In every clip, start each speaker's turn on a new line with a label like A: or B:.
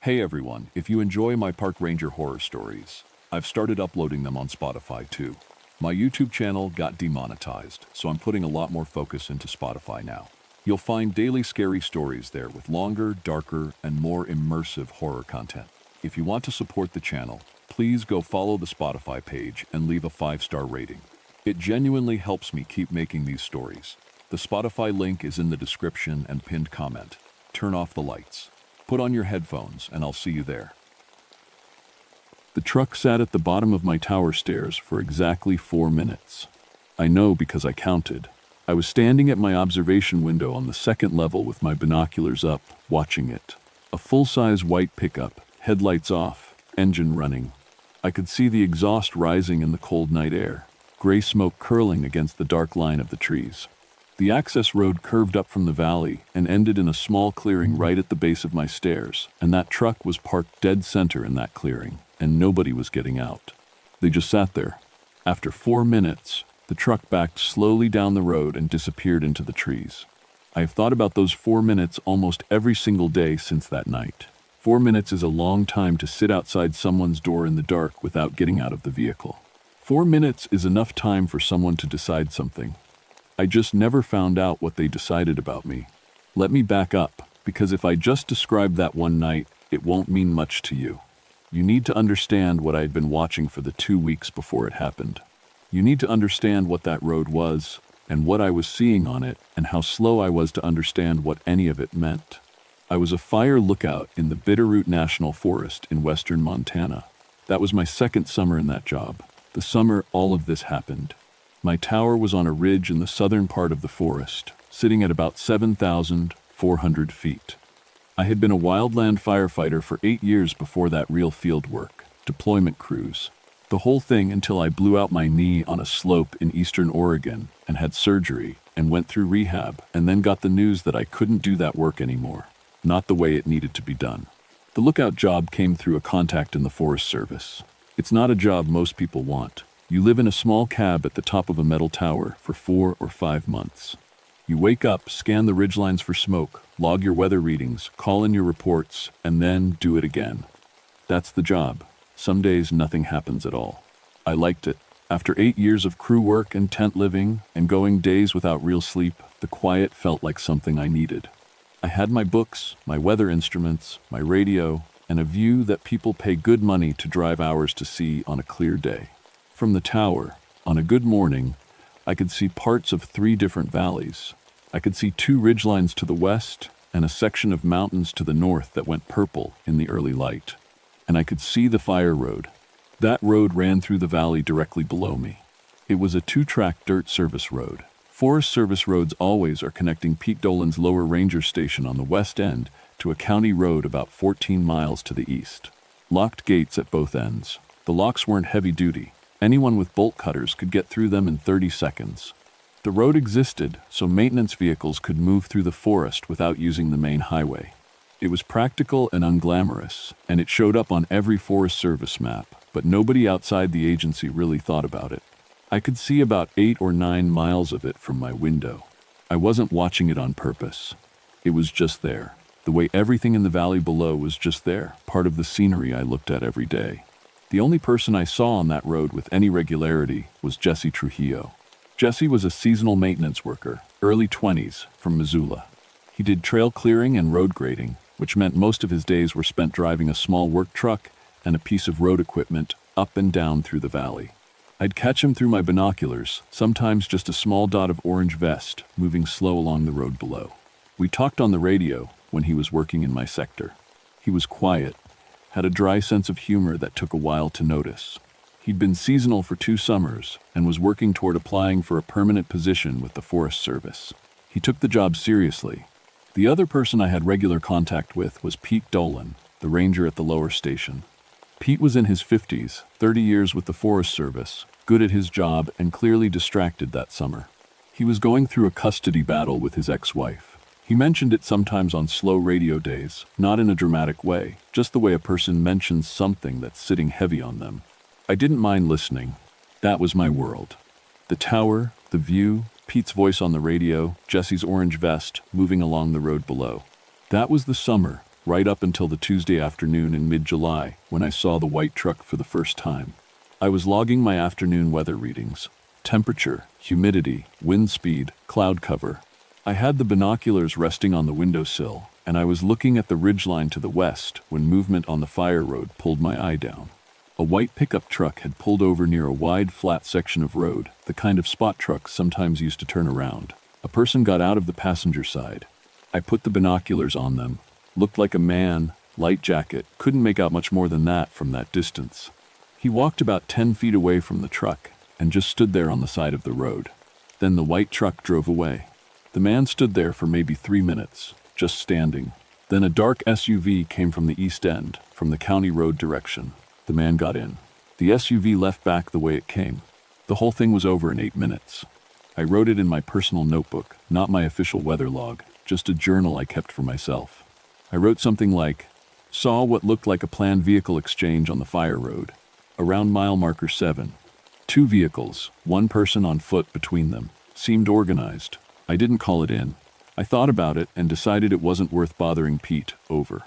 A: Hey everyone, if you enjoy my park ranger horror stories, I've started uploading them on Spotify too. My YouTube channel got demonetized, so I'm putting a lot more focus into Spotify now. You'll find daily scary stories there with longer, darker, and more immersive horror content. If you want to support the channel, please go follow the Spotify page and leave a 5-star rating. It genuinely helps me keep making these stories. The Spotify link is in the description and pinned comment. Turn off the lights. Put on your headphones, and I'll see you there. The truck sat at the bottom of my tower stairs for exactly 4 minutes. I know because I counted. I was standing at my observation window on the second level with my binoculars up, watching it. A full-size white pickup, headlights off, engine running. I could see the exhaust rising in the cold night air, gray smoke curling against the dark line of the trees. The access road curved up from the valley and ended in a small clearing right at the base of my stairs, and that truck was parked dead center in that clearing, and nobody was getting out. They just sat there. After 4 minutes, the truck backed slowly down the road and disappeared into the trees. I have thought about those 4 minutes almost every single day since that night. 4 minutes is a long time to sit outside someone's door in the dark without getting out of the vehicle. 4 minutes is enough time for someone to decide something. I just never found out what they decided about me. Let me back up, because if I just describe that one night, it won't mean much to you. You need to understand what I had been watching for the 2 weeks before it happened. You need to understand what that road was, and what I was seeing on it, and how slow I was to understand what any of it meant. I was a fire lookout in the Bitterroot National Forest in western Montana. That was my second summer in that job. The summer all of this happened. My tower was on a ridge in the southern part of the forest, sitting at about 7,400 feet. I had been a wildland firefighter for 8 years before that real field work, deployment crews. The whole thing until I blew out my knee on a slope in eastern Oregon and had surgery and went through rehab and then got the news that I couldn't do that work anymore, not the way it needed to be done. The lookout job came through a contact in the Forest Service. It's not a job most people want. You live in a small cab at the top of a metal tower for 4 or 5 months. You wake up, scan the ridgelines for smoke, log your weather readings, call in your reports, and then do it again. That's the job. Some days nothing happens at all. I liked it. After 8 years of crew work and tent living and going days without real sleep, the quiet felt like something I needed. I had my books, my weather instruments, my radio, and a view that people pay good money to drive hours to see on a clear day. From the tower, on a good morning, I could see parts of 3 different valleys. I could see 2 ridgelines to the west and a section of mountains to the north that went purple in the early light. And I could see the fire road. That road ran through the valley directly below me. It was a 2-track dirt service road. Forest Service roads always are connecting Pete Dolan's Lower Ranger Station on the west end to a county road about 14 miles to the east. Locked gates at both ends. The locks weren't heavy duty. Anyone with bolt cutters could get through them in 30 seconds. The road existed so maintenance vehicles could move through the forest without using the main highway. It was practical and unglamorous, and it showed up on every Forest Service map, but nobody outside the agency really thought about it. I could see about 8 or 9 miles of it from my window. I wasn't watching it on purpose. It was just there. The way everything in the valley below was just there, part of the scenery I looked at every day. The only person I saw on that road with any regularity was Jesse Trujillo. Jesse was a seasonal maintenance worker, early 20s, from Missoula. He did trail clearing and road grading, which meant most of his days were spent driving a small work truck and a piece of road equipment up and down through the valley. I'd catch him through my binoculars, sometimes just a small dot of orange vest, moving slow along the road below. We talked on the radio when he was working in my sector. He was quiet, had a dry sense of humor that took a while to notice. He'd been seasonal for 2 summers and was working toward applying for a permanent position with the Forest Service. He took the job seriously. The other person I had regular contact with was Pete Dolan, the ranger at the lower station. Pete was in his 50s, 30 years with the Forest Service, good at his job and clearly distracted that summer. He was going through a custody battle with his ex-wife. He mentioned it sometimes on slow radio days, not in a dramatic way, just the way a person mentions something that's sitting heavy on them. I didn't mind listening. That was my world. The tower, the view, Pete's voice on the radio, Jesse's orange vest moving along the road below. That was the summer, right up until the Tuesday afternoon in mid-July when I saw the white truck for the first time. I was logging my afternoon weather readings: temperature, humidity, wind speed, cloud cover. I had the binoculars resting on the windowsill, and I was looking at the ridgeline to the west when movement on the fire road pulled my eye down. A white pickup truck had pulled over near a wide, flat section of road, the kind of spot trucks sometimes used to turn around. A person got out of the passenger side. I put the binoculars on them. Looked like a man, light jacket, couldn't make out much more than that from that distance. He walked about 10 feet away from the truck and just stood there on the side of the road. Then the white truck drove away. The man stood there for maybe 3 minutes, just standing. Then a dark SUV came from the east end, from the county road direction. The man got in. The SUV left back the way it came. The whole thing was over in 8 minutes. I wrote it in my personal notebook, not my official weather log, just a journal I kept for myself. I wrote something like, saw what looked like a planned vehicle exchange on the fire road, around mile marker 7. 2 vehicles, 1 person on foot between them. Seemed organized. I didn't call it in. I thought about it and decided it wasn't worth bothering Pete. Over.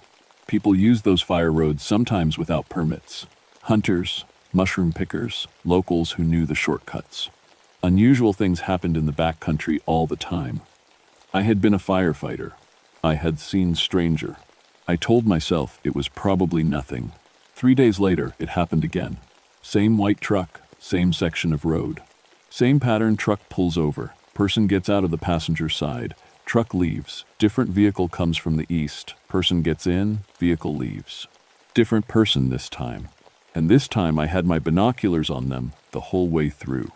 A: People use those fire roads sometimes without permits. Hunters, mushroom pickers, locals who knew the shortcuts. Unusual things happened in the backcountry all the time. I had been a firefighter. I had seen stranger. I told myself it was probably nothing. 3 days later, it happened again. Same white truck, same section of road. Same pattern: truck pulls over. Person gets out of the passenger side. Truck leaves. Different vehicle comes from the east. Person gets in, vehicle leaves. Different person this time. And this time I had my binoculars on them the whole way through.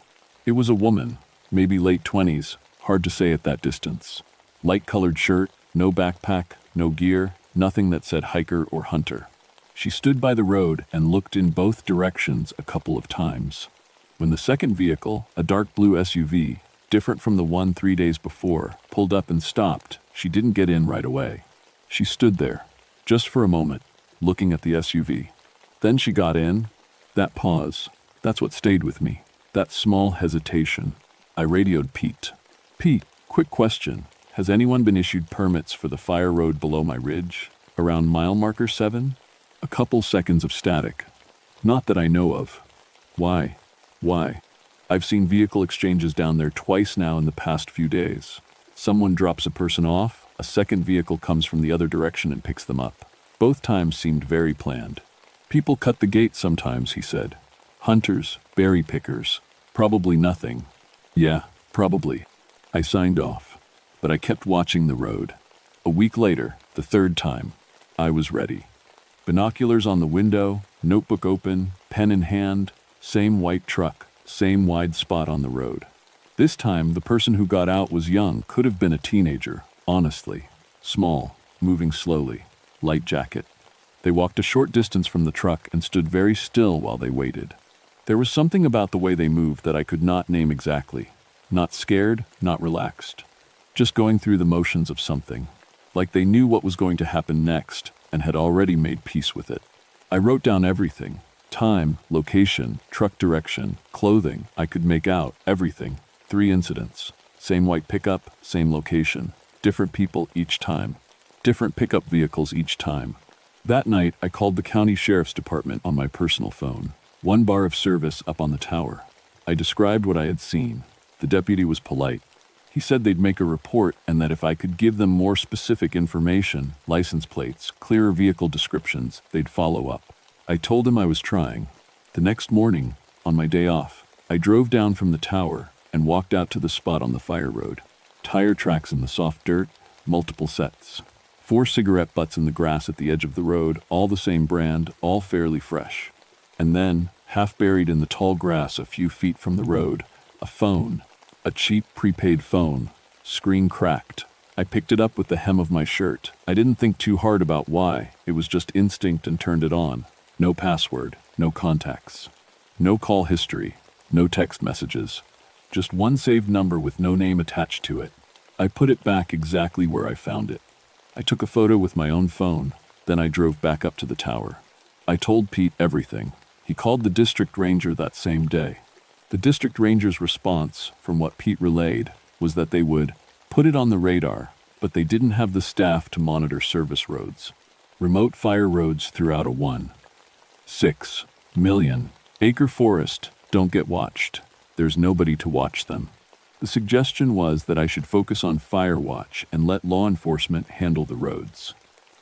A: It was a woman, maybe late 20s, hard to say at that distance. Light-colored shirt, no backpack, no gear, nothing that said hiker or hunter. She stood by the road and looked in both directions a couple of times. When the second vehicle, a dark blue SUV, different from the one 3 days before, pulled up and stopped, she didn't get in right away. She stood there, just for a moment, looking at the SUV. Then she got in. That pause, that's what stayed with me. That small hesitation. I radioed Pete. Pete, quick question. Has anyone been issued permits for the fire road below my ridge, around mile marker 7? A couple seconds of static. Not that I know of. Why? Why? I've seen vehicle exchanges down there twice now in the past few days. Someone drops a person off, a second vehicle comes from the other direction and picks them up. Both times seemed very planned. People cut the gate sometimes, he said. Hunters, berry pickers, probably nothing. Yeah, probably. I signed off, but I kept watching the road. A week later, the third time, I was ready. Binoculars on the window, notebook open, pen in hand, same white truck, same wide spot on the road. This time, the person who got out was young, could have been a teenager, honestly. Small, moving slowly, light jacket. They walked a short distance from the truck and stood very still while they waited. There was something about the way they moved that I could not name exactly. Not scared, not relaxed. Just going through the motions of something. Like they knew what was going to happen next and had already made peace with it. I wrote down everything. Time, location, truck direction, clothing. I could make out everything. 3 incidents. Same white pickup, same location. Different people each time. Different pickup vehicles each time. That night, I called the county sheriff's department on my personal phone. 1 bar of service up on the tower. I described what I had seen. The deputy was polite. He said they'd make a report and that if I could give them more specific information, license plates, clearer vehicle descriptions, they'd follow up. I told him I was trying. The next morning, on my day off, I drove down from the tower and walked out to the spot on the fire road. Tire tracks in the soft dirt, multiple sets. 4 cigarette butts in the grass at the edge of the road, all the same brand, all fairly fresh. And then, half buried in the tall grass a few feet from the road, a phone. A cheap prepaid phone. Screen cracked. I picked it up with the hem of my shirt. I didn't think too hard about why. It was just instinct and turned it on. No password. No contacts. No call history. No text messages. Just 1 saved number with no name attached to it. I put it back exactly where I found it. I took a photo with my own phone. Then I drove back up to the tower. I told Pete everything. He called the district ranger that same day. The district ranger's response, from what Pete relayed, was that they would put it on the radar, but they didn't have the staff to monitor service roads. Remote fire roads throughout a 1.6 million acre forest don't get watched. There's nobody to watch them. The suggestion was that I should focus on fire watch and let law enforcement handle the roads.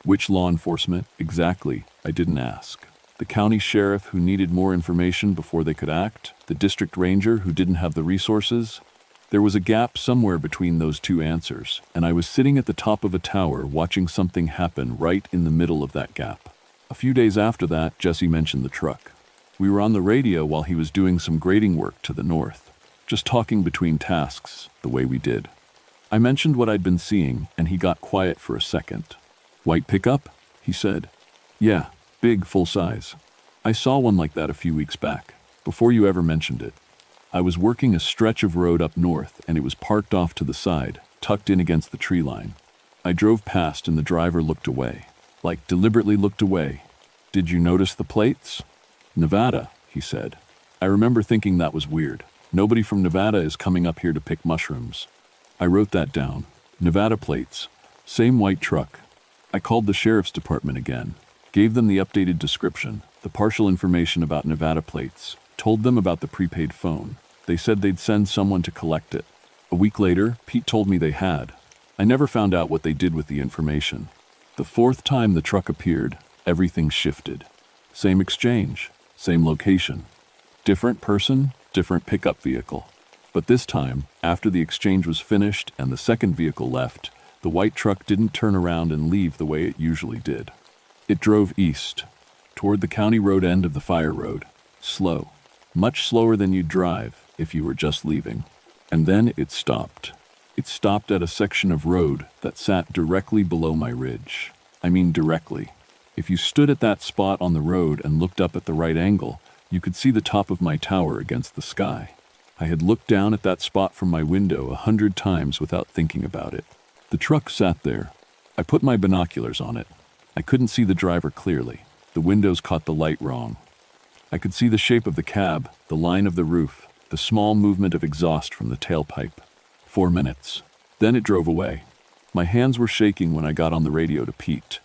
A: Which law enforcement, exactly, I didn't ask. The county sheriff who needed more information before they could act? The district ranger who didn't have the resources? There was a gap somewhere between those two answers, and I was sitting at the top of a tower watching something happen right in the middle of that gap. A few days after that, Jesse mentioned the truck. We were on the radio while he was doing some grading work to the north, just talking between tasks, the way we did. I mentioned what I'd been seeing, and he got quiet for a second. "White pickup?" he said. "Yeah, big, full size. I saw one like that a few weeks back, before you ever mentioned it. I was working a stretch of road up north, and it was parked off to the side, tucked in against the tree line. I drove past, and the driver looked away, like deliberately looked away. Did you notice the plates?" "Nevada," he said. I remember thinking that was weird. Nobody from Nevada is coming up here to pick mushrooms. I wrote that down. Nevada plates. Same white truck. I called the sheriff's department again, gave them the updated description, the partial information about Nevada plates, told them about the prepaid phone. They said they'd send someone to collect it. A week later, Pete told me they had. I never found out what they did with the information. The fourth time the truck appeared, everything shifted. Same exchange, same location. Different person, different pickup vehicle. But this time, after the exchange was finished and the second vehicle left, the white truck didn't turn around and leave the way it usually did. It drove east, toward the county road end of the fire road. Slow. Much slower than you'd drive if you were just leaving. And then it stopped. It stopped at a section of road that sat directly below my ridge. I mean directly. If you stood at that spot on the road and looked up at the right angle, you could see the top of my tower against the sky. I had looked down at that spot from my window 100 times without thinking about it. The truck sat there. I put my binoculars on it. I couldn't see the driver clearly. The windows caught the light wrong. I could see the shape of the cab, the line of the roof, the small movement of exhaust from the tailpipe. 4 minutes. Then it drove away. My hands were shaking when I got on the radio to Pete.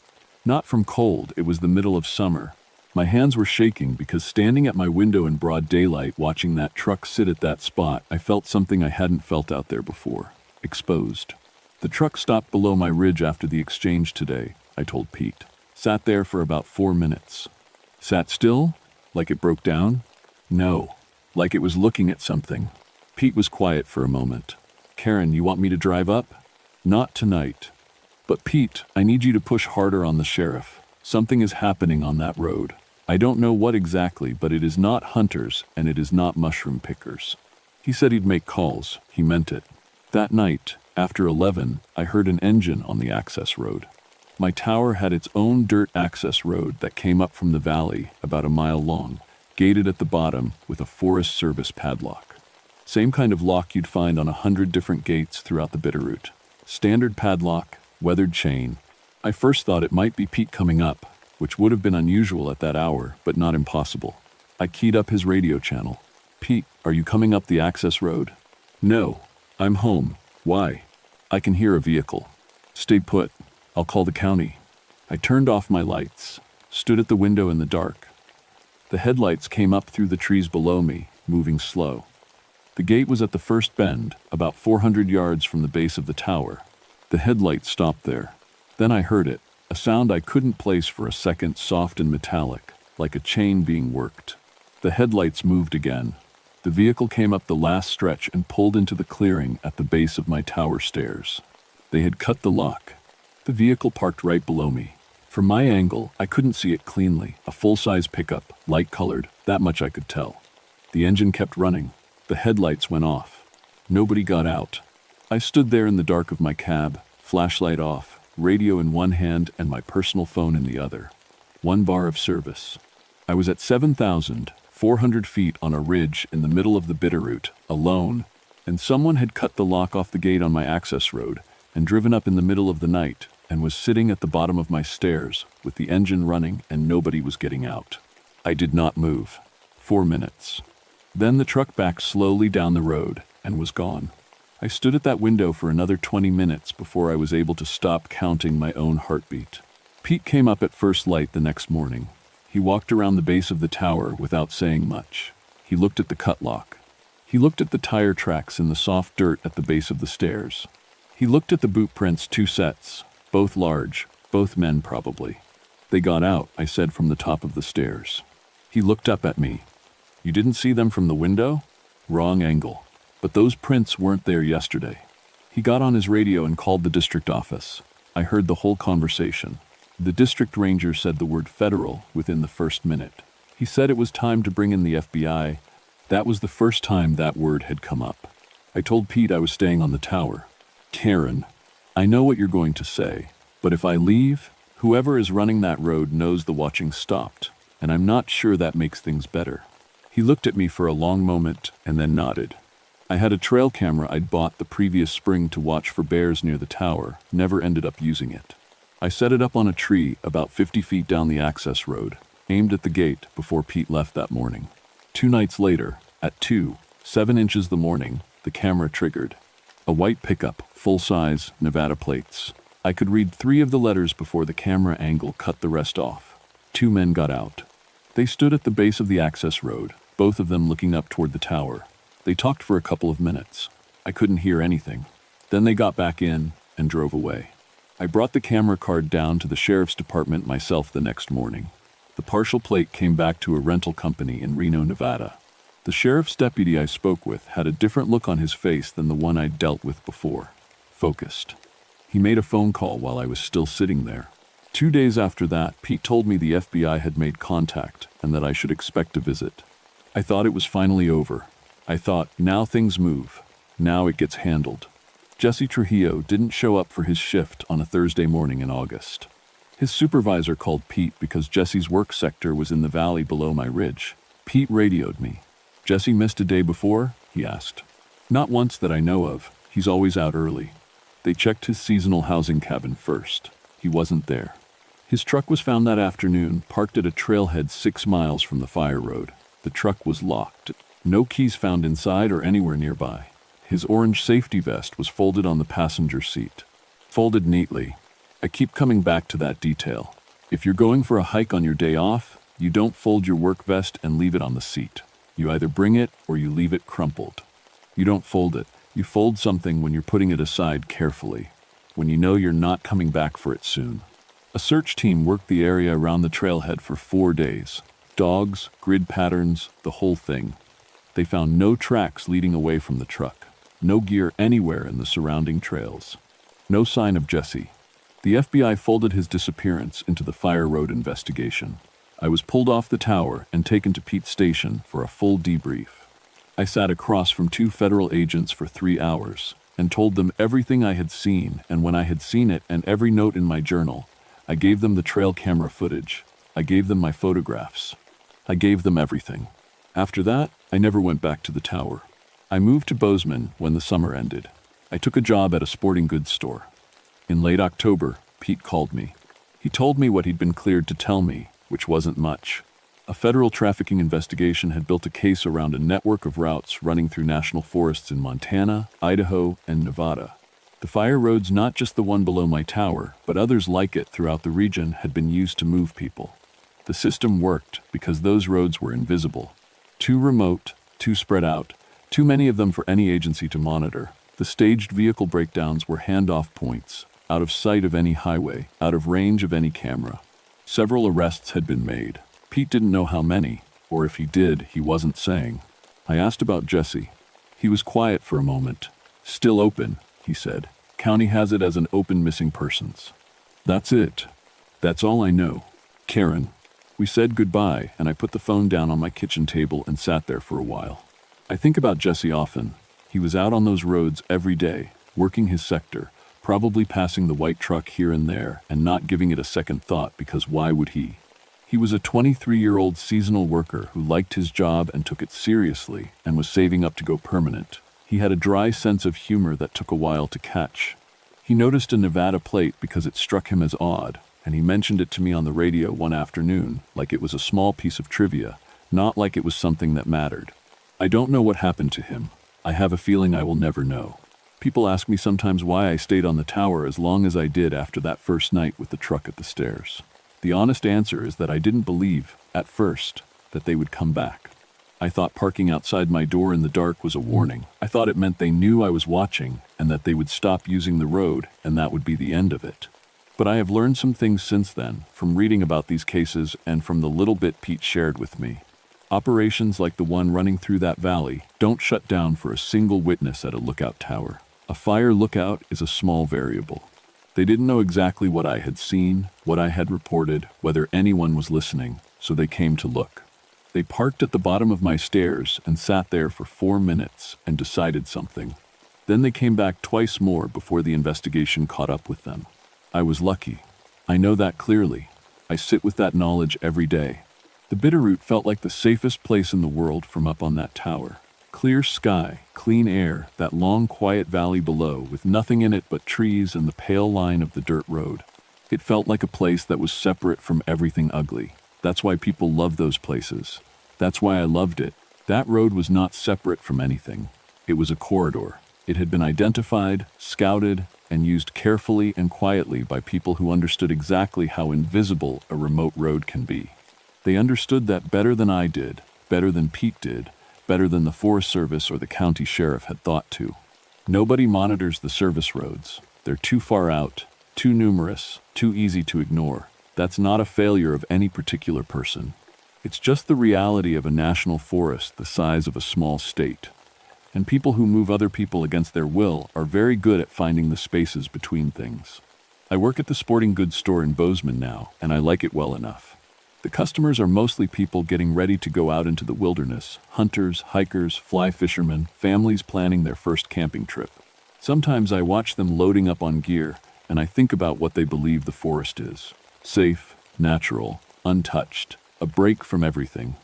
A: Not from cold, it was the middle of summer. My hands were shaking because standing at my window in broad daylight watching that truck sit at that spot, I felt something I hadn't felt out there before. Exposed. The truck stopped below my ridge after the exchange today, I told Pete. Sat there for about 4 minutes. Sat still? Like it broke down? No. Like it was looking at something. Pete was quiet for a moment. "Karen, you want me to drive up?" "Not tonight." "But Pete, I need you to push harder on the sheriff. Something is happening on that road. I don't know what exactly, but it is not hunters and it is not mushroom pickers." He said he'd make calls. He meant it. That night, after 11, I heard an engine on the access road. My tower had its own dirt access road that came up from the valley, about a mile long, gated at the bottom with a Forest Service padlock. Same kind of lock you'd find on 100 different gates throughout the Bitterroot. Standard padlock, weathered chain. I first thought it might be Pete coming up, which would have been unusual at that hour, but not impossible. I keyed up his radio channel. "Pete, are you coming up the access road?" "No, I'm home." "Why?" "I can hear a vehicle." "Stay put. I'll call the county." I turned off my lights, stood at the window in the dark. The headlights came up through the trees below me, moving slow. The gate was at the first bend, about 400 yards from the base of the tower. The headlights stopped there. Then I heard it, a sound I couldn't place for a second, soft and metallic, like a chain being worked. The headlights moved again. The vehicle came up the last stretch and pulled into the clearing at the base of my tower stairs. They had cut the lock. The vehicle parked right below me. From my angle, I couldn't see it cleanly. A full-size pickup, light-colored, that much I could tell. The engine kept running. The headlights went off. Nobody got out. I stood there in the dark of my cab, flashlight off, radio in one hand and my personal phone in the other. 1 bar of service. I was at 7,400 feet on a ridge in the middle of the Bitterroot, alone, and someone had cut the lock off the gate on my access road and driven up in the middle of the night and was sitting at the bottom of my stairs with the engine running and nobody was getting out. I did not move. 4 minutes. Then the truck backed slowly down the road and was gone. I stood at that window for another 20 minutes before I was able to stop counting my own heartbeat. Pete came up at first light the next morning. He walked around the base of the tower without saying much. He looked at the cut lock. He looked at the tire tracks in the soft dirt at the base of the stairs. He looked at the boot prints, 2 sets, both large, both men probably. They got out, I said, from the top of the stairs. He looked up at me. You didn't see them from the window? Wrong angle. But those prints weren't there yesterday. He got on his radio and called the district office. I heard the whole conversation. The district ranger said the word federal within the first minute. He said it was time to bring in the FBI. That was the first time that word had come up. I told Pete I was staying on the tower. Karen, I know what you're going to say, but if I leave, whoever is running that road knows the watching stopped, and I'm not sure that makes things better. He looked at me for a long moment and then nodded. I had a trail camera I'd bought the previous spring to watch for bears near the tower, never ended up using it. I set it up on a tree about 50 feet down the access road, aimed at the gate before Pete left that morning. 2 nights later, at 2:07 inches the morning, the camera triggered. A white pickup, full-size, Nevada plates. I could read 3 of the letters before the camera angle cut the rest off. 2 men got out. They stood at the base of the access road, both of them looking up toward the tower. They talked for a couple of minutes. I couldn't hear anything. Then they got back in and drove away. I brought the camera card down to the sheriff's department myself the next morning. The partial plate came back to a rental company in Reno, Nevada. The sheriff's deputy I spoke with had a different look on his face than the one I'd dealt with before. Focused. He made a phone call while I was still sitting there. 2 days after that, Pete told me the FBI had made contact and that I should expect a visit. I thought it was finally over. I thought, now things move. Now it gets handled. Jesse Trujillo didn't show up for his shift on a Thursday morning in August. His supervisor called Pete because Jesse's work sector was in the valley below my ridge. Pete radioed me. Jesse missed a day before? He asked. Not once that I know of. He's always out early. They checked his seasonal housing cabin first. He wasn't there. His truck was found that afternoon, parked at a trailhead 6 miles from the fire road. The truck was locked. No keys found inside or anywhere nearby. His orange safety vest was folded on the passenger seat. Folded neatly. I keep coming back to that detail. If you're going for a hike on your day off, you don't fold your work vest and leave it on the seat. You either bring it or you leave it crumpled. You don't fold it. You fold something when you're putting it aside carefully, when you know you're not coming back for it soon. A search team worked the area around the trailhead for 4 days. Dogs, grid patterns, the whole thing. They found no tracks leading away from the truck. No gear anywhere in the surrounding trails. No sign of Jesse. The FBI folded his disappearance into the Fire Road investigation. I was pulled off the tower and taken to Pete's station for a full debrief. I sat across from 2 federal agents for 3 hours and told them everything I had seen, and when I had seen it and every note in my journal, I gave them the trail camera footage. I gave them my photographs. I gave them everything. After that, I never went back to the tower. I moved to Bozeman when the summer ended. I took a job at a sporting goods store. In late October, Pete called me. He told me what he'd been cleared to tell me, which wasn't much. A federal trafficking investigation had built a case around a network of routes running through national forests in Montana, Idaho, and Nevada. The fire roads, not just the one below my tower, but others like it throughout the region, had been used to move people. The system worked because those roads were invisible. Too remote, too spread out, too many of them for any agency to monitor. The staged vehicle breakdowns were handoff points, out of sight of any highway, out of range of any camera. Several arrests had been made. Pete didn't know how many, or if he did, he wasn't saying. I asked about Jesse. He was quiet for a moment. Still open, he said. County has it as an open missing persons. That's it. That's all I know. Karen. We said goodbye, and I put the phone down on my kitchen table and sat there for a while. I think about Jesse often. He was out on those roads every day, working his sector, probably passing the white truck here and there, and not giving it a second thought because why would he? He was a 23-year-old seasonal worker who liked his job and took it seriously and was saving up to go permanent. He had a dry sense of humor that took a while to catch. He noticed a Nevada plate because it struck him as odd, and he mentioned it to me on the radio one afternoon like it was a small piece of trivia, not like it was something that mattered. I don't know what happened to him. I have a feeling I will never know. People ask me sometimes why I stayed on the tower as long as I did after that first night with the truck at the stairs. The honest answer is that I didn't believe, at first, that they would come back. I thought parking outside my door in the dark was a warning. I thought it meant they knew I was watching and that they would stop using the road, and that would be the end of it. But I have learned some things since then, from reading about these cases and from the little bit Pete shared with me. Operations like the one running through that valley don't shut down for a single witness at a lookout tower. A fire lookout is a small variable. They didn't know exactly what I had seen, what I had reported, whether anyone was listening, so they came to look. They parked at the bottom of my stairs and sat there for 4 minutes and decided something. Then they came back twice more before the investigation caught up with them. I was lucky. I know that clearly. I sit with that knowledge every day. The Bitterroot felt like the safest place in the world from up on that tower. Clear sky, clean air, that long quiet valley below with nothing in it but trees and the pale line of the dirt road. It felt like a place that was separate from everything ugly. That's why people love those places. That's why I loved it. That road was not separate from anything. It was a corridor. It had been identified, scouted, and used carefully and quietly by people who understood exactly how invisible a remote road can be. They understood that better than I did, better than Pete did, better than the Forest Service or the county sheriff had thought to. Nobody monitors the service roads. They're too far out, too numerous, too easy to ignore. That's not a failure of any particular person. It's just the reality of a national forest the size of a small state. And people who move other people against their will are very good at finding the spaces between things. I work at the sporting goods store in Bozeman now, and I like it well enough. The customers are mostly people getting ready to go out into the wilderness, hunters, hikers, fly fishermen, families planning their first camping trip. Sometimes I watch them loading up on gear, and I think about what they believe the forest is. Safe, natural, untouched, a break from everything.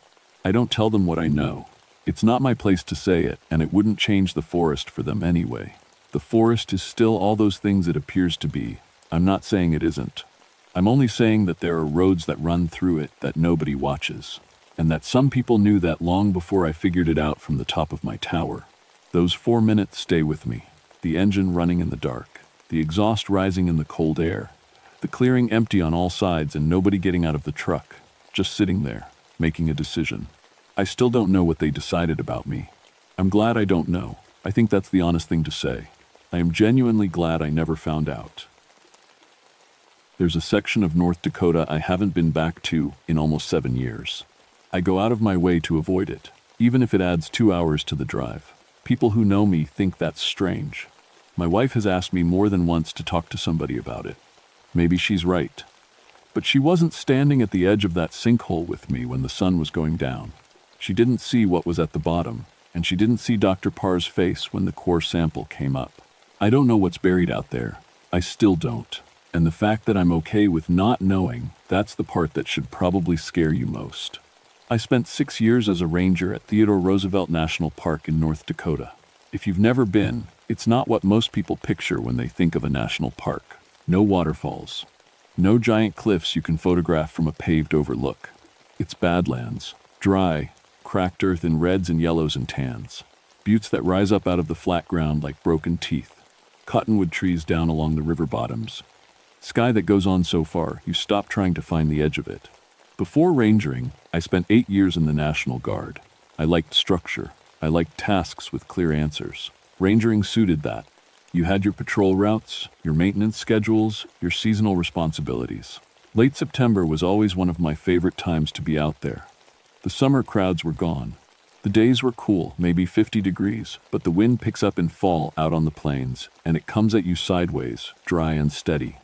A: I don't tell them what I know. It's not my place to say it, and it wouldn't change the forest for them anyway. The forest is still all those things it appears to be. I'm not saying it isn't. I'm only saying that there are roads that run through it that nobody watches, and that some people knew that long before I figured it out from the top of my tower. Those 4 minutes stay with me. The engine running in the dark, the exhaust rising in the cold air, the clearing empty on all sides and nobody getting out of the truck, just sitting there, making a decision. I still don't know what they decided about me. I'm glad I don't know. I think that's the honest thing to say. I am genuinely glad I never found out. There's a section of North Dakota I haven't been back to in almost 7 years. I go out of my way to avoid it, even if it adds 2 hours to the drive. People who know me think that's strange. My wife has asked me more than once to talk to somebody about it. Maybe she's right. But she wasn't standing at the edge of that sinkhole with me when the sun was going down. She didn't see what was at the bottom, and she didn't see Dr. Parr's face when the core sample came up. I don't know what's buried out there. I still don't. And the fact that I'm okay with not knowing, that's the part that should probably scare you most. I spent 6 years as a ranger at Theodore Roosevelt National Park in North Dakota. If you've never been, it's not what most people picture when they think of a national park. No waterfalls. No giant cliffs you can photograph from a paved overlook. It's badlands, dry, cracked earth in reds and yellows and tans. Buttes that rise up out of the flat ground like broken teeth. Cottonwood trees down along the river bottoms. Sky that goes on so far, you stop trying to find the edge of it. Before rangering, I spent 8 years in the National Guard. I liked structure. I liked tasks with clear answers. Rangering suited that. You had your patrol routes, your maintenance schedules, your seasonal responsibilities. Late September was always one of my favorite times to be out there. The summer crowds were gone. The days were cool, maybe 50 degrees, but the wind picks up in fall out on the plains, and it comes at you sideways, dry and steady.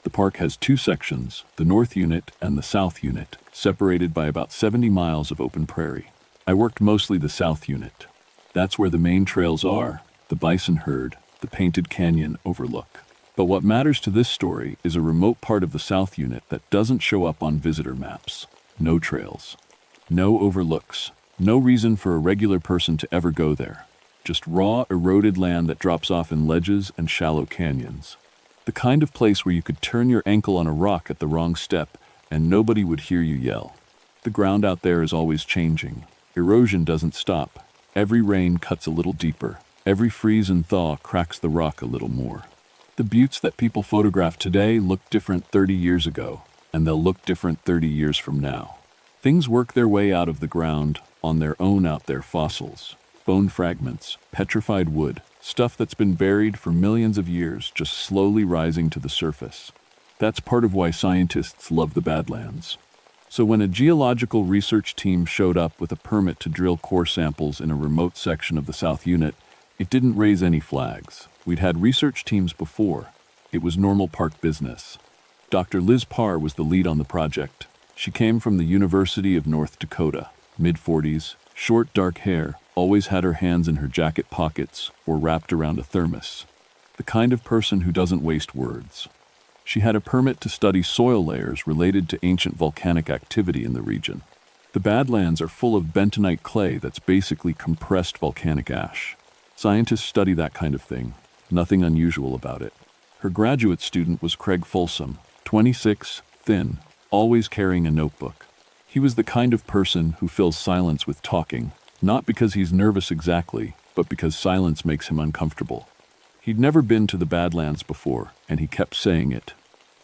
A: The park has 2 sections, the North Unit and the South Unit, separated by about 70 miles of open prairie. I worked mostly the South Unit. That's where the main trails are, the bison herd, the painted canyon overlook. But what matters to this story is a remote part of the South Unit that doesn't show up on visitor maps. No trails. No overlooks. No reason for a regular person to ever go there. Just raw, eroded land that drops off in ledges and shallow canyons. The kind of place where you could turn your ankle on a rock at the wrong step and nobody would hear you yell. The ground out there is always changing. Erosion doesn't stop. Every rain cuts a little deeper. Every freeze and thaw cracks the rock a little more. The buttes that people photograph today look different 30 years ago, and they'll look different 30 years from now. Things work their way out of the ground on their own out there: fossils, bone fragments, petrified wood, stuff that's been buried for millions of years just slowly rising to the surface. That's part of why scientists love the Badlands. So when a geological research team showed up with a permit to drill core samples in a remote section of the South Unit, it didn't raise any flags. We'd had research teams before. It was normal park business. Dr. Liz Parr was the lead on the project. She came from the University of North Dakota, mid-40s, short dark hair, always had her hands in her jacket pockets or wrapped around a thermos. The kind of person who doesn't waste words. She had a permit to study soil layers related to ancient volcanic activity in the region. The Badlands are full of bentonite clay that's basically compressed volcanic ash. Scientists study that kind of thing. Nothing unusual about it. Her graduate student was Craig Folsom, 26, thin, always carrying a notebook. He was the kind of person who fills silence with talking, not because he's nervous exactly, but because silence makes him uncomfortable. He'd never been to the Badlands before, and he kept saying it.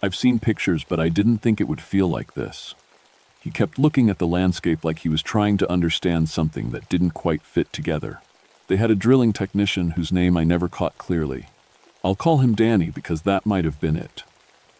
A: "I've seen pictures, but I didn't think it would feel like this." He kept looking at the landscape like he was trying to understand something that didn't quite fit together. They had a drilling technician whose name I never caught clearly. I'll call him Danny because that might have been it.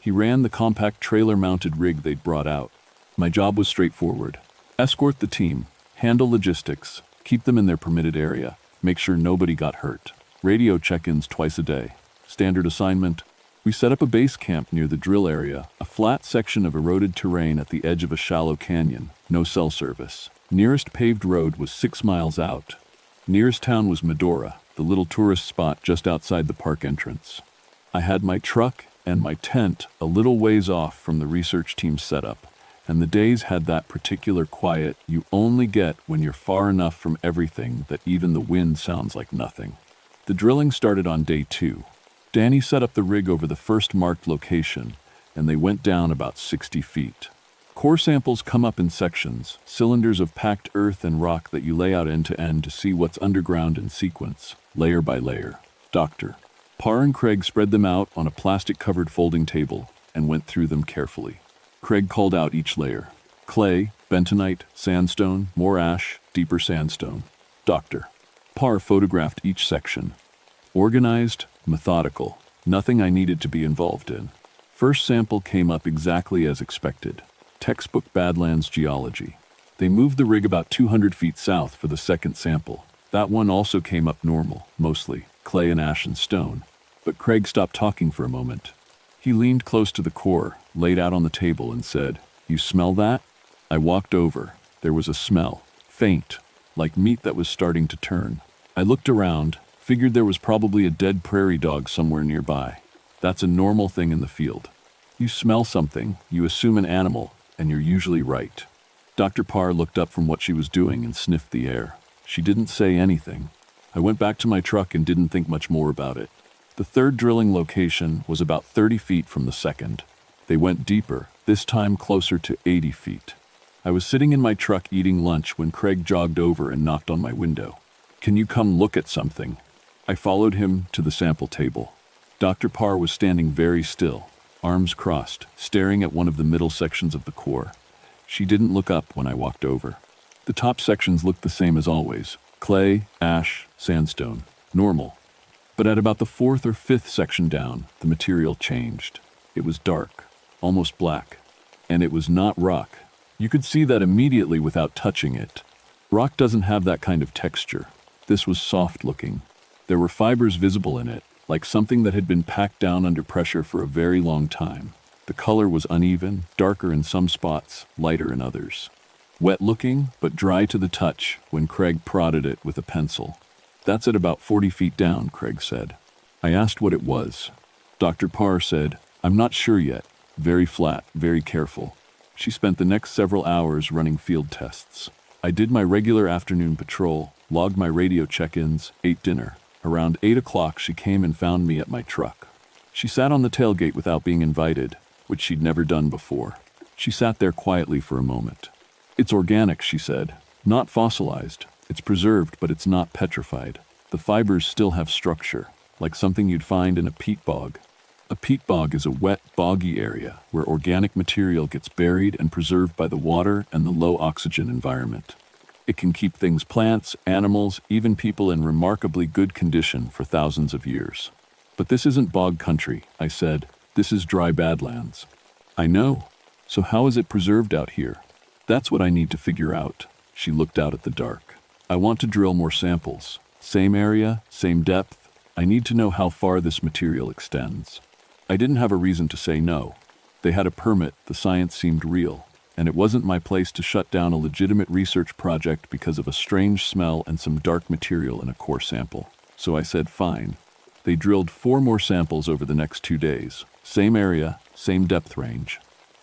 A: He ran the compact trailer-mounted rig they'd brought out. My job was straightforward. Escort the team, handle logistics, keep them in their permitted area, make sure nobody got hurt. Radio check-ins twice a day. Standard assignment. We set up a base camp near the drill area, a flat section of eroded terrain at the edge of a shallow canyon. No cell service. Nearest paved road was 6 miles out. Nearest town was Medora, the little tourist spot just outside the park entrance. I had my truck and my tent a little ways off from the research team's setup, and the days had that particular quiet you only get when you're far enough from everything that even the wind sounds like nothing. The drilling started on day 2. Danny set up the rig over the first marked location, and they went down about 60 feet. Core samples come up in sections, cylinders of packed earth and rock that you lay out end to end to see what's underground in sequence, layer by layer. Dr. Parr and Craig spread them out on a plastic-covered folding table and went through them carefully. Craig called out each layer. Clay, bentonite, sandstone, more ash, deeper sandstone. Dr. Parr photographed each section. Organized, methodical, nothing I needed to be involved in. First sample came up exactly as expected. Textbook Badlands geology. They moved the rig about 200 feet south for the second sample. That one also came up normal, mostly clay and ash and stone. But Craig stopped talking for a moment. He leaned close to the core, laid out on the table, and said, "You smell that?" I walked over. There was a smell, faint, like meat that was starting to turn. I looked around, figured there was probably a dead prairie dog somewhere nearby. That's a normal thing in the field. You smell something, you assume an animal, and you're usually right. Dr. Parr looked up from what she was doing and sniffed the air. She didn't say anything. I went back to my truck and didn't think much more about it. The third drilling location was about 30 feet from the second. They went deeper, this time closer to 80 feet. I was sitting in my truck eating lunch when Craig jogged over and knocked on my window. "Can you come look at something?" I followed him to the sample table. Dr. Parr was standing very still, arms crossed, staring at one of the middle sections of the core. She didn't look up when I walked over. The top sections looked the same as always: clay, ash, sandstone, normal. But at about the 4th or 5th section down, the material changed. It was dark, almost black, and it was not rock. You could see that immediately without touching it. Rock doesn't have that kind of texture. This was soft-looking. There were fibers visible in it, like something that had been packed down under pressure for a very long time. The color was uneven, darker in some spots, lighter in others. Wet-looking, but dry to the touch when Craig prodded it with a pencil. "That's at about 40 feet down," Craig said. I asked what it was. Dr. Parr said, "I'm not sure yet. Very flat, very careful." She spent the next several hours running field tests. I did my regular afternoon patrol, logged my radio check-ins, ate dinner. Around 8 o'clock, she came and found me at my truck. She sat on the tailgate without being invited, which she'd never done before. She sat there quietly for a moment. "It's organic," she said. "Not fossilized. It's preserved, but it's not petrified." The fibers still have structure, like something you'd find in a peat bog. A peat bog is a wet, boggy area where organic material gets buried and preserved by the water and the low oxygen environment. It can keep things, plants, animals, even people in remarkably good condition for thousands of years. But this isn't bog country, I said. This is dry badlands. I know. So how is it preserved out here? That's what I need to figure out. She looked out at the dark. I want to drill more samples. Same area, same depth. I need to know how far this material extends. I didn't have a reason to say no. They had a permit, the science seemed real, and it wasn't my place to shut down a legitimate research project because of a strange smell and some dark material in a core sample. So I said fine. They drilled 4 more samples over the next 2 days. Same area, same depth range.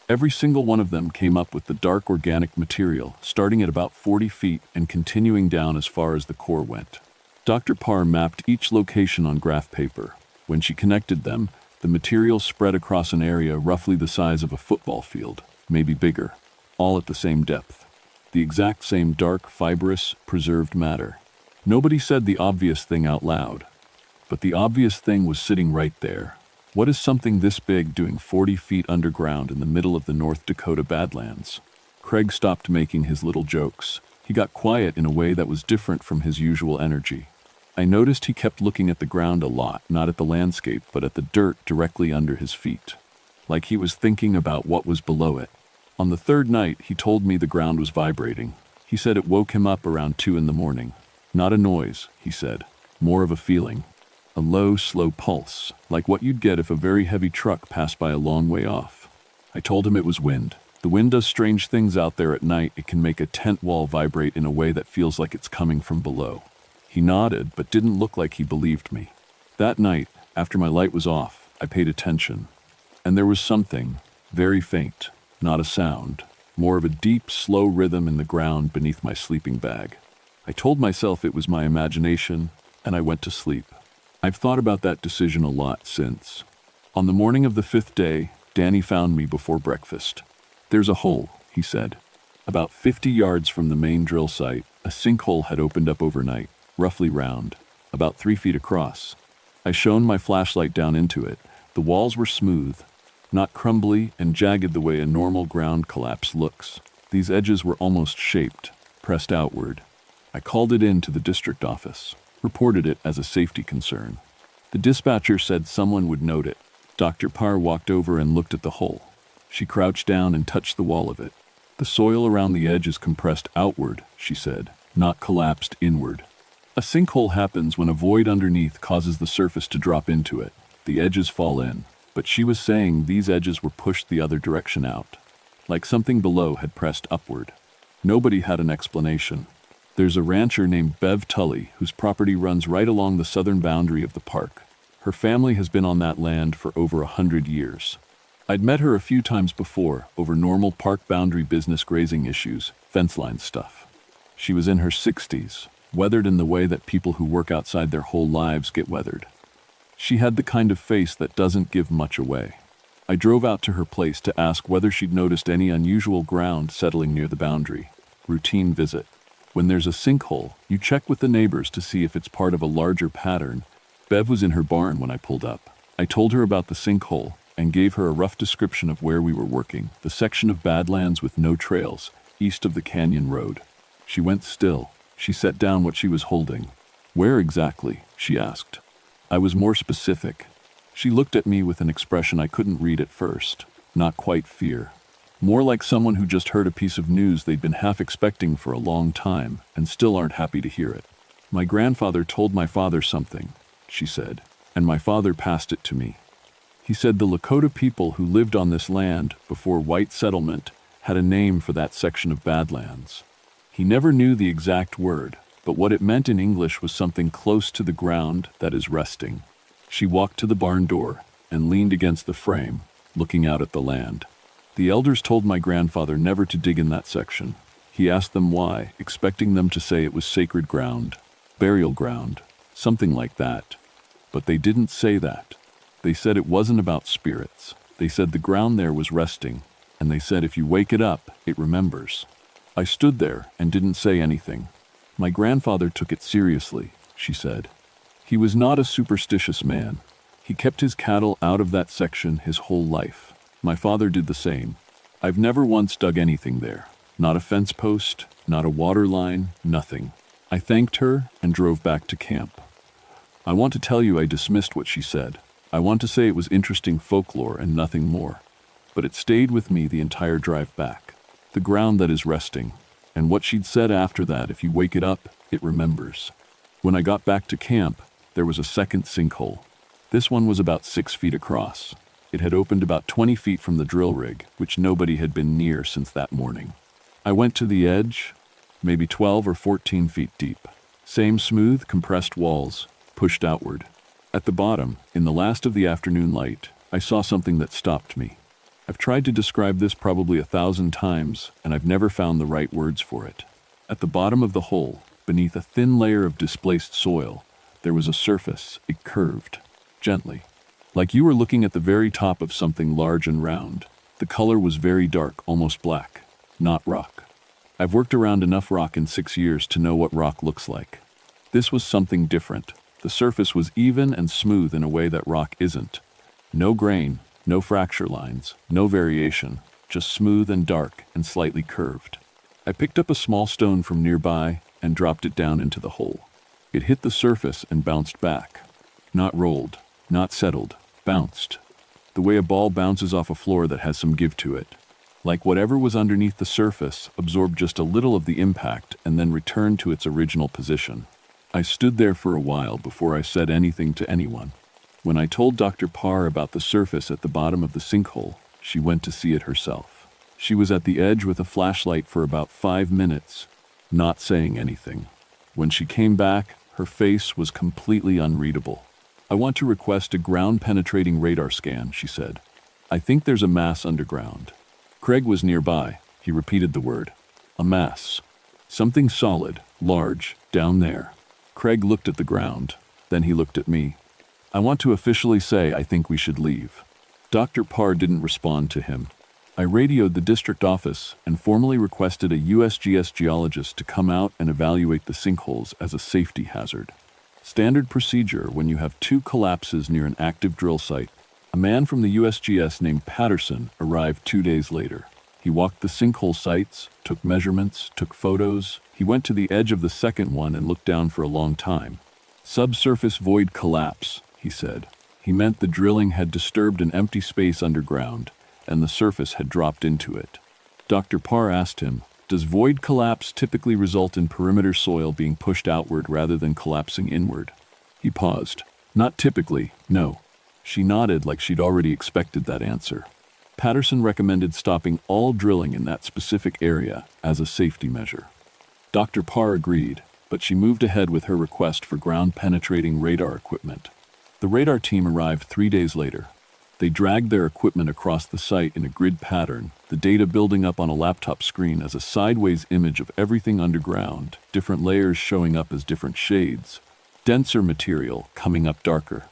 A: Every single one of them came up with the dark organic material, starting at about 40 feet and continuing down as far as the core went. Dr. Parr mapped each location on graph paper. When she connected them, the material spread across an area roughly the size of a football field, maybe bigger, all at the same depth. The exact same dark, fibrous, preserved matter. Nobody said the obvious thing out loud. But the obvious thing was sitting right there. What is something this big doing 40 feet underground in the middle of the North Dakota Badlands? Craig stopped making his little jokes. He got quiet in a way that was different from his usual energy. I noticed he kept looking at the ground a lot, not at the landscape, but at the dirt directly under his feet. Like he was thinking about what was below it. On the 3rd night, he told me the ground was vibrating. He said it woke him up around 2 in the morning. Not a noise, he said. More of a feeling. A low, slow pulse, like what you'd get if a very heavy truck passed by a long way off. I told him it was wind. The wind does strange things out there at night. It can make a tent wall vibrate in a way that feels like it's coming from below. He nodded, but didn't look like he believed me. That night, after my light was off, I paid attention. And there was something, very faint, not a sound, more of a deep, slow rhythm in the ground beneath my sleeping bag. I told myself it was my imagination, and I went to sleep. I've thought about that decision a lot since. On the morning of the 5th day, Danny found me before breakfast. There's a hole, he said. About 50 yards from the main drill site, a sinkhole had opened up overnight, roughly round, about 3 feet across. I shone my flashlight down into it. The walls were smooth, not crumbly and jagged the way a normal ground collapse looks. These edges were almost shaped, pressed outward. I called it in to the district office. Reported it as a safety concern. The dispatcher said someone would note it. Dr. Parr walked over and looked at the hole. She crouched down and touched the wall of it. The soil around the edge is compressed outward, she said, not collapsed inward. A sinkhole happens when a void underneath causes the surface to drop into it. The edges fall in. But she was saying these edges were pushed the other direction out, like something below had pressed upward. Nobody had an explanation. There's a rancher named Bev Tully whose property runs right along the southern boundary of the park. Her family has been on that land for over 100 years. I'd met her a few times before over normal park boundary business grazing issues, fence line stuff. She was in her 60s, weathered in the way that people who work outside their whole lives get weathered. She had the kind of face that doesn't give much away. I drove out to her place to ask whether she'd noticed any unusual ground settling near the boundary. Routine visit. When there's a sinkhole, you check with the neighbors to see if it's part of a larger pattern. Bev was in her barn when I pulled up. I told her about the sinkhole and gave her a rough description of where we were working, the section of badlands with no trails, east of the canyon road. She went still. She set down what she was holding. Where exactly? She asked. I was more specific. She looked at me with an expression I couldn't read at first. Not quite fear. More like someone who just heard a piece of news they'd been half expecting for a long time and still aren't happy to hear it. My grandfather told my father something, she said, and my father passed it to me. He said the Lakota people who lived on this land before white settlement had a name for that section of badlands. He never knew the exact word, but what it meant in English was something close to the ground that is resting. She walked to the barn door and leaned against the frame, looking out at the land. The elders told my grandfather never to dig in that section. He asked them why, expecting them to say it was sacred ground, burial ground, something like that. But they didn't say that. They said it wasn't about spirits. They said the ground there was resting, and they said if you wake it up, it remembers. I stood there and didn't say anything. My grandfather took it seriously, she said. He was not a superstitious man. He kept his cattle out of that section his whole life. My father did the same. I've never once dug anything there. Not a fence post, not a water line, nothing. I thanked her and drove back to camp. I want to tell you I dismissed what she said. I want to say it was interesting folklore and nothing more. But it stayed with me the entire drive back. The ground that is resting, and what she'd said after that, if you wake it up, it remembers. When I got back to camp, there was a second sinkhole. This one was about 6 feet across. It had opened about 20 feet from the drill rig, which nobody had been near since that morning. I went to the edge, maybe 12 or 14 feet deep. Same smooth, compressed walls, pushed outward. At the bottom, in the last of the afternoon light, I saw something that stopped me. I've tried to describe this probably 1,000 times, and I've never found the right words for it. At the bottom of the hole, beneath a thin layer of displaced soil, there was a surface. It curved, gently, like you were looking at the very top of something large and round. The color was very dark, almost black, not rock. I've worked around enough rock in 6 years to know what rock looks like. This was something different. The surface was even and smooth in a way that rock isn't. No grain, no fracture lines, no variation, just smooth and dark and slightly curved. I picked up a small stone from nearby and dropped it down into the hole. It hit the surface and bounced back. Not rolled, not settled, bounced. The way a ball bounces off a floor that has some give to it. Like whatever was underneath the surface absorbed just a little of the impact and then returned to its original position. I stood there for a while before I said anything to anyone. When I told Dr. Parr about the surface at the bottom of the sinkhole, she went to see it herself. She was at the edge with a flashlight for about 5 minutes, not saying anything. When she came back, her face was completely unreadable. "I want to request a ground-penetrating radar scan," she said. "I think there's a mass underground." Craig was nearby. He repeated the word. A mass. Something solid, large, down there. Craig looked at the ground. Then he looked at me. "I want to officially say I think we should leave." Dr. Parr didn't respond to him. I radioed the district office and formally requested a USGS geologist to come out and evaluate the sinkholes as a safety hazard. Standard procedure when you have 2 collapses near an active drill site. A man from the USGS named Patterson arrived 2 days later. He walked the sinkhole sites, took measurements, took photos. He went to the edge of the second one and looked down for a long time. "Subsurface void collapse," he said. He meant the drilling had disturbed an empty space underground, and the surface had dropped into it. Dr. Parr asked him, "Does void collapse typically result in perimeter soil being pushed outward rather than collapsing inward?" He paused. "Not typically, no." She nodded like she'd already expected that answer. Patterson recommended stopping all drilling in that specific area as a safety measure. Dr. Parr agreed, but she moved ahead with her request for ground-penetrating radar equipment. The radar team arrived 3 days later. They dragged their equipment across the site in a grid pattern, the data building up on a laptop screen as a sideways image of everything underground, different layers showing up as different shades, denser material coming up darker.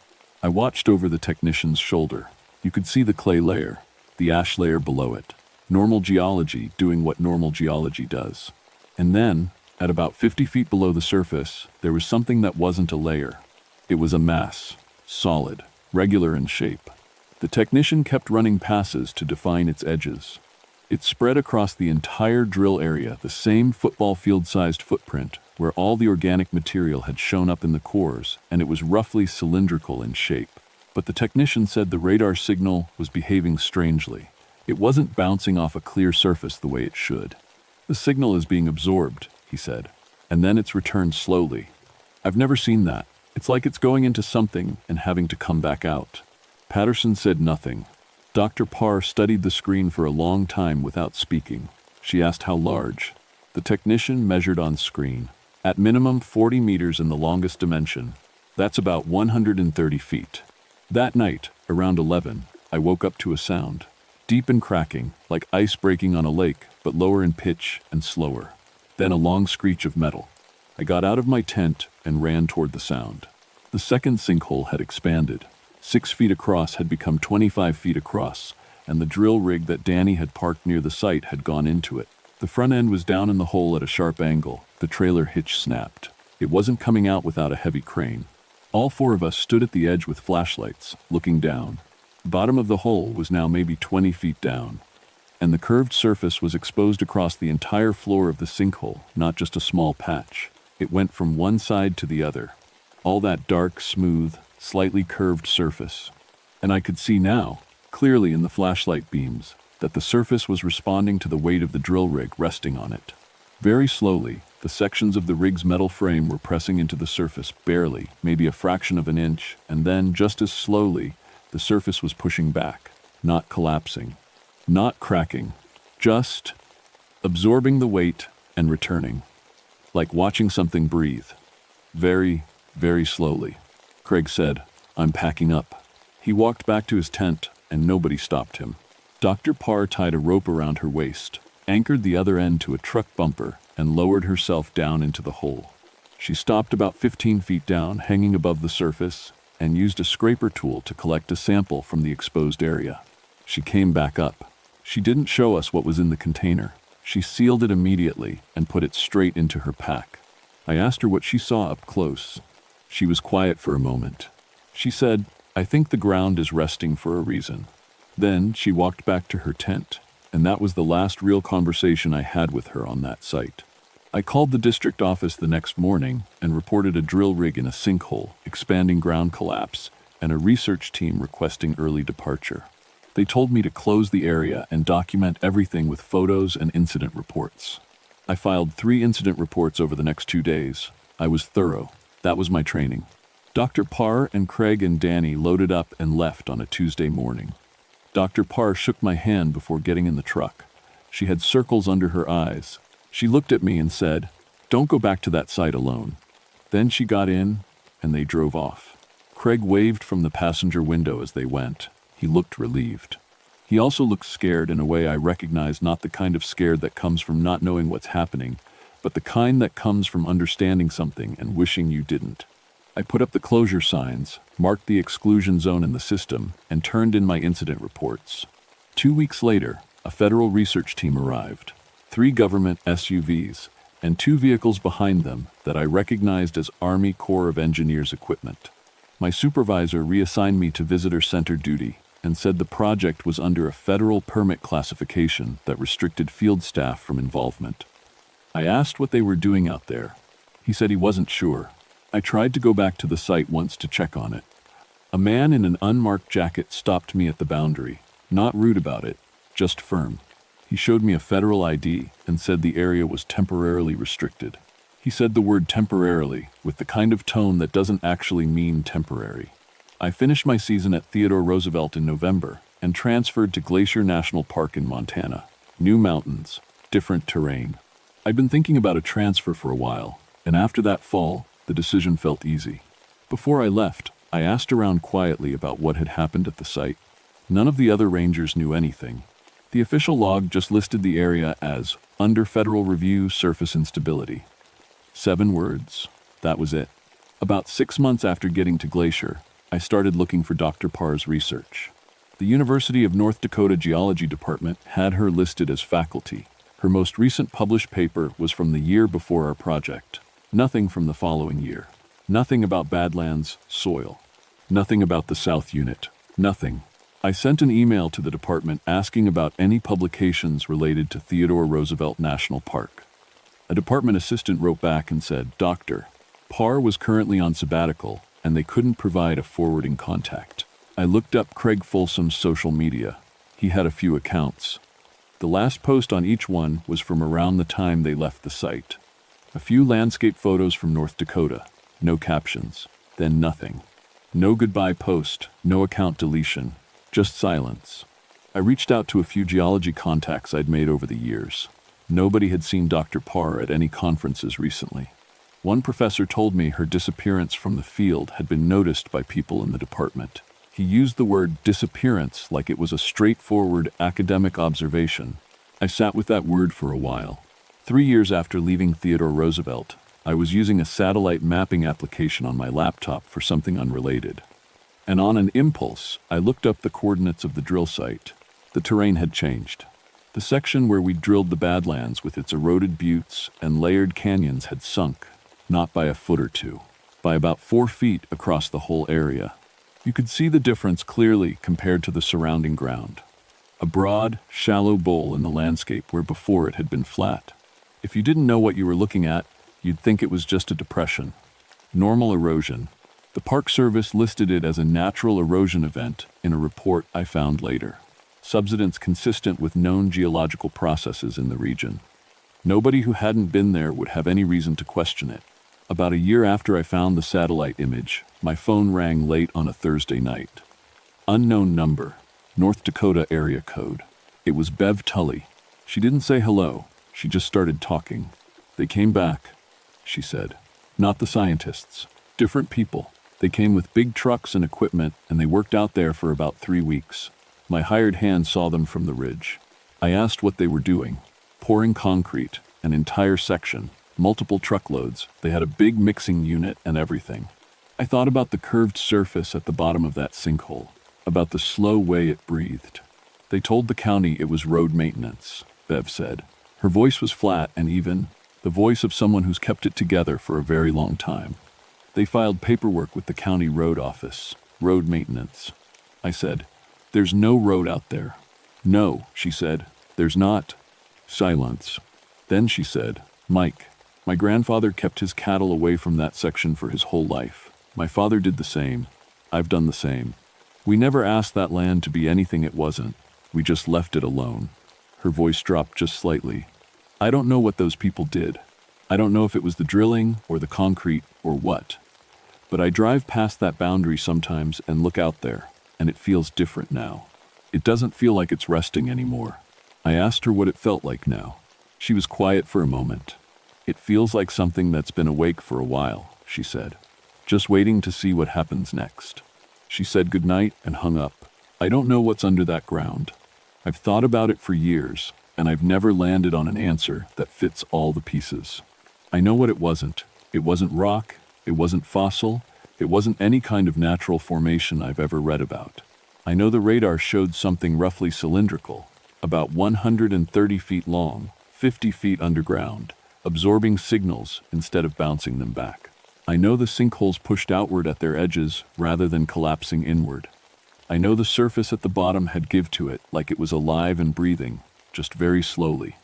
A: I watched over the technician's shoulder. You could see the clay layer, the ash layer below it, normal geology doing what normal geology does. And then, at about 50 feet below the surface, there was something that wasn't a layer. It was a mass, solid, regular in shape. The technician kept running passes to define its edges. It spread across the entire drill area, the same football field-sized footprint, where all the organic material had shown up in the cores, and it was roughly cylindrical in shape. But the technician said the radar signal was behaving strangely. It wasn't bouncing off a clear surface the way it should. "The signal is being absorbed," he said, "and then it's returned slowly. I've never seen that. It's like it's going into something and having to come back out." Patterson said nothing. Dr. Parr studied the screen for a long time without speaking. She asked how large. The technician measured on screen. At minimum 40 meters in the longest dimension. That's about 130 feet. That night, around 11, I woke up to a sound. Deep and cracking, like ice breaking on a lake, but lower in pitch and slower. Then a long screech of metal. I got out of my tent and ran toward the sound. The second sinkhole had expanded. 6 feet across had become 25 feet across, and the drill rig that Danny had parked near the site had gone into it. The front end was down in the hole at a sharp angle. The trailer hitch snapped. It wasn't coming out without a heavy crane. All four of us stood at the edge with flashlights, looking down. The bottom of the hole was now maybe 20 feet down, and the curved surface was exposed across the entire floor of the sinkhole, not just a small patch. It went from one side to the other. All that dark, smooth, slightly curved surface. And I could see now, clearly in the flashlight beams, that the surface was responding to the weight of the drill rig resting on it. Very slowly, the sections of the rig's metal frame were pressing into the surface barely, maybe a fraction of an inch, and then, just as slowly, the surface was pushing back, not collapsing, not cracking, just absorbing the weight and returning, like watching something breathe. Very, very slowly. Craig said, "I'm packing up." He walked back to his tent, and nobody stopped him. Dr. Parr tied a rope around her waist, anchored the other end to a truck bumper, and lowered herself down into the hole. She stopped about 15 feet down, hanging above the surface, and used a scraper tool to collect a sample from the exposed area. She came back up. She didn't show us what was in the container. She sealed it immediately and put it straight into her pack. I asked her what she saw up close. She was quiet for a moment. She said, "I think the ground is resting for a reason." Then she walked back to her tent, and that was the last real conversation I had with her on that site. I called the district office the next morning and reported a drill rig in a sinkhole, expanding ground collapse, and a research team requesting early departure. They told me to close the area and document everything with photos and incident reports. I filed 3 incident reports over the next 2 days. I was thorough. That was my training. Dr. Parr and Craig and Danny loaded up and left on a Tuesday morning. Dr. Parr shook my hand before getting in the truck. She had circles under her eyes. She looked at me and said, "Don't go back to that site alone." Then she got in, and they drove off. Craig waved from the passenger window as they went. He looked relieved. He also looked scared in a way I recognized, not the kind of scared that comes from not knowing what's happening, but the kind that comes from understanding something and wishing you didn't. I put up the closure signs, marked the exclusion zone in the system, and turned in my incident reports. 2 weeks later, a federal research team arrived. 3 government SUVs, and 2 vehicles behind them that I recognized as Army Corps of Engineers equipment. My supervisor reassigned me to visitor center duty and said the project was under a federal permit classification that restricted field staff from involvement. I asked what they were doing out there. He said he wasn't sure. I tried to go back to the site once to check on it. A man in an unmarked jacket stopped me at the boundary, not rude about it, just firm. He showed me a federal ID and said the area was temporarily restricted. He said the word temporarily with the kind of tone that doesn't actually mean temporary. I finished my season at Theodore Roosevelt in November and transferred to Glacier National Park in Montana. New mountains, different terrain. I'd been thinking about a transfer for a while, and after that fall, the decision felt easy. Before I left, I asked around quietly about what had happened at the site. None of the other rangers knew anything. The official log just listed the area as under federal review, surface instability. 7 words. That was it. About 6 months after getting to Glacier, I started looking for Dr. Parr's research. The University of North Dakota Geology Department had her listed as faculty. Her most recent published paper was from the year before our project. Nothing from the following year. Nothing about Badlands soil. Nothing about the South Unit. Nothing. I sent an email to the department asking about any publications related to Theodore Roosevelt National Park. A department assistant wrote back and said, "Dr. Parr was currently on sabbatical, and they couldn't provide a forwarding contact." I looked up Craig Folsom's social media. He had a few accounts. The last post on each one was from around the time they left the site. A few landscape photos from North Dakota. No captions. Then nothing. No goodbye post, no account deletion. Just silence. I reached out to a few geology contacts I'd made over the years. Nobody had seen Dr. Parr at any conferences recently. One professor told me her disappearance from the field had been noticed by people in the department. He used the word disappearance like it was a straightforward academic observation. I sat with that word for a while. 3 years after leaving Theodore Roosevelt, I was using a satellite mapping application on my laptop for something unrelated. And on an impulse, I looked up the coordinates of the drill site. The terrain had changed. The section where we drilled the Badlands with its eroded buttes and layered canyons had sunk, not by a foot or two, by about 4 feet across the whole area. You could see the difference clearly compared to the surrounding ground. A broad, shallow bowl in the landscape where before it had been flat. If you didn't know what you were looking at, you'd think it was just a depression. Normal erosion. The Park Service listed it as a natural erosion event in a report I found later. Subsidence consistent with known geological processes in the region. Nobody who hadn't been there would have any reason to question it. About a year after I found the satellite image, my phone rang late on a Thursday night. Unknown number, North Dakota area code. It was Bev Tully. She didn't say hello, she just started talking. They came back, she said. Not the scientists. Different people. They came with big trucks and equipment, and they worked out there for about 3 weeks. My hired hand saw them from the ridge. I asked what they were doing. Pouring concrete, an entire section, multiple truckloads. They had a big mixing unit and everything. I thought about the curved surface at the bottom of that sinkhole, about the slow way it breathed. They told the county it was road maintenance, Bev said. Her voice was flat and even, the voice of someone who's kept it together for a very long time. They filed paperwork with the county road office, road maintenance. I said, "There's no road out there." "No," she said, "there's not." Silence. Then she said, "Mike, my grandfather kept his cattle away from that section for his whole life. My father did the same. I've done the same. We never asked that land to be anything it wasn't. We just left it alone." Her voice dropped just slightly. "I don't know what those people did. I don't know if it was the drilling or the concrete or what. But I drive past that boundary sometimes and look out there, and it feels different now. It doesn't feel like it's resting anymore." I asked her what it felt like now. She was quiet for a moment. "It feels like something that's been awake for a while," she said. "Just waiting to see what happens next." She said goodnight and hung up. I don't know what's under that ground. I've thought about it for years, and I've never landed on an answer that fits all the pieces. I know what it wasn't. It wasn't rock. It wasn't fossil. It wasn't any kind of natural formation I've ever read about. I know the radar showed something roughly cylindrical, about 130 feet long, 50 feet underground, absorbing signals instead of bouncing them back. I know the sinkholes pushed outward at their edges rather than collapsing inward. I know the surface at the bottom had give to it like it was alive and breathing, just very slowly.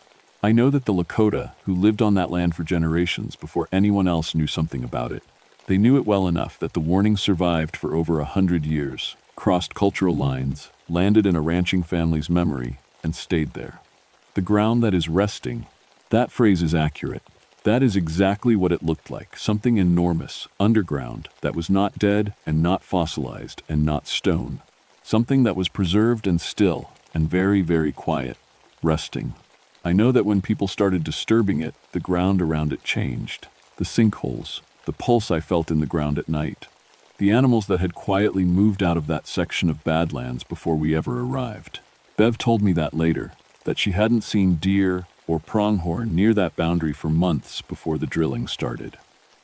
A: I know that the Lakota, who lived on that land for generations before anyone else knew something about it, they knew it well enough that the warning survived for over 100 years, crossed cultural lines, landed in a ranching family's memory, and stayed there. The ground that is resting, that phrase is accurate. That is exactly what it looked like, something enormous, underground, that was not dead and not fossilized and not stone. Something that was preserved and still, and very, very quiet, resting. I know that when people started disturbing it, the ground around it changed. The sinkholes, the pulse I felt in the ground at night. The animals that had quietly moved out of that section of Badlands before we ever arrived. Bev told me that later, that she hadn't seen deer or pronghorn near that boundary for months before the drilling started.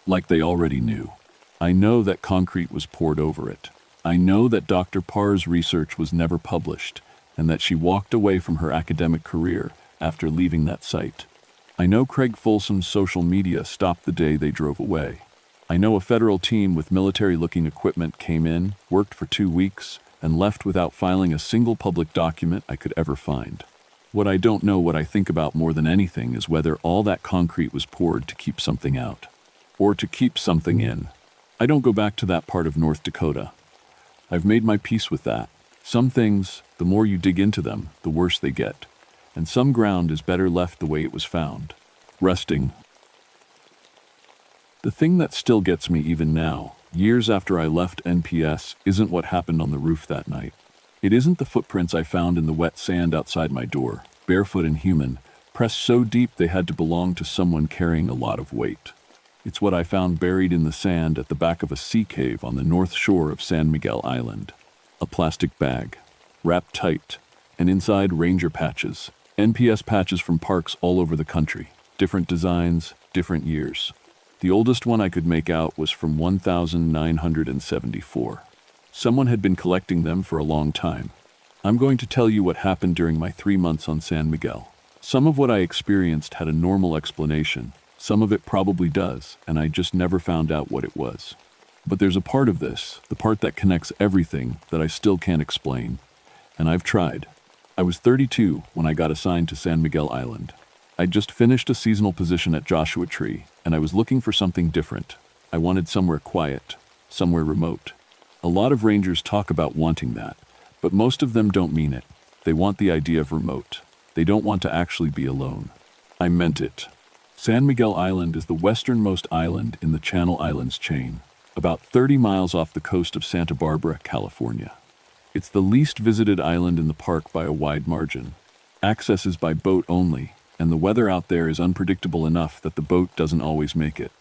A: Like they already knew. I know that concrete was poured over it. I know that Dr. Parr's research was never published, and that she walked away from her academic career after leaving that site. I know Craig Folsom's social media stopped the day they drove away. I know a federal team with military-looking equipment came in, worked for 2 weeks, and left without filing a single public document I could ever find. What I don't know, what I think about more than anything, is whether all that concrete was poured to keep something out, or to keep something in. I don't go back to that part of North Dakota. I've made my peace with that. Some things, the more you dig into them, the worse they get. And some ground is better left the way it was found, resting. The thing that still gets me even now, years after I left NPS, isn't what happened on the roof that night. It isn't the footprints I found in the wet sand outside my door, barefoot and human, pressed so deep they had to belong to someone carrying a lot of weight. It's what I found buried in the sand at the back of a sea cave on the north shore of San Miguel Island. A plastic bag, wrapped tight, and inside ranger patches, NPS patches from parks all over the country, different designs, different years. The oldest one I could make out was from 1974. Someone had been collecting them for a long time. I'm going to tell you what happened during my 3 months on San Miguel. Some of what I experienced had a normal explanation. Some of it probably does, and I just never found out what it was. But there's a part of this, the part that connects everything, that I still can't explain. And I've tried. I was 32 when I got assigned to San Miguel Island. I'd just finished a seasonal position at Joshua Tree, and I was looking for something different. I wanted somewhere quiet, somewhere remote. A lot of rangers talk about wanting that, but most of them don't mean it. They want the idea of remote. They don't want to actually be alone. I meant it. San Miguel Island is the westernmost island in the Channel Islands chain, about 30 miles off the coast of Santa Barbara, California. It's the least visited island in the park by a wide margin. Access is by boat only, and the weather out there is unpredictable enough that the boat doesn't always make it.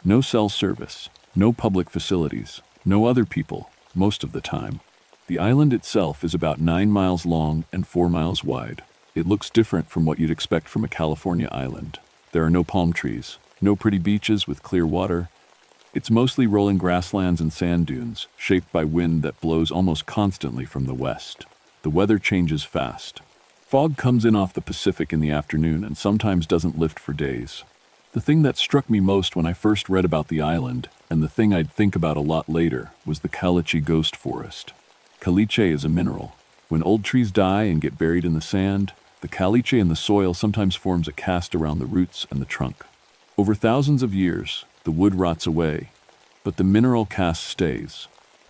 A: No cell service, no public facilities, no other people, most of the time. The island itself is about 9 miles long and 4 miles wide. It looks different from what you'd expect from a California island. There are no palm trees, no pretty beaches with clear water. It's mostly rolling grasslands and sand dunes, shaped by wind that blows almost constantly from the west. The weather changes fast. Fog comes in off the Pacific in the afternoon and sometimes doesn't lift for days. The thing that struck me most when I first read about the island, and the thing I'd think about a lot later, was the caliche ghost forest. Caliche is a mineral. When old trees die and get buried in the sand, the caliche in the soil sometimes forms a cast around the roots and the trunk. Over thousands of years, the wood rots away, but the mineral cast stays.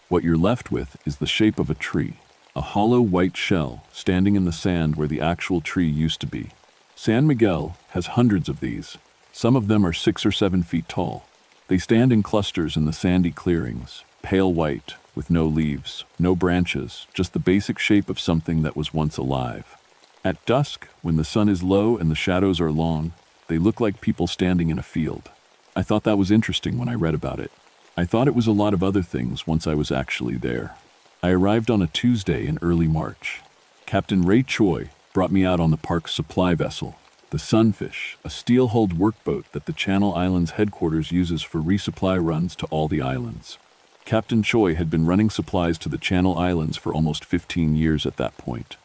A: What you're left with is the shape of a tree, a hollow white shell standing in the sand where the actual tree used to be. San Miguel has hundreds of these. Some of them are 6 or 7 feet tall. They stand in clusters in the sandy clearings, pale white, with no leaves, no branches, just the basic shape of something that was once alive. At dusk, when the sun is low and the shadows are long, they look like people standing in a field. I thought that was interesting when I read about it. I thought it was a lot of other things once I was actually there. I arrived on a Tuesday in early March. Captain Ray Choi brought me out on the park's supply vessel, the Sunfish, a steel-hulled workboat that the Channel Islands headquarters uses for resupply runs to all the islands. Captain Choi had been running supplies to the Channel Islands for almost 15 years at that point.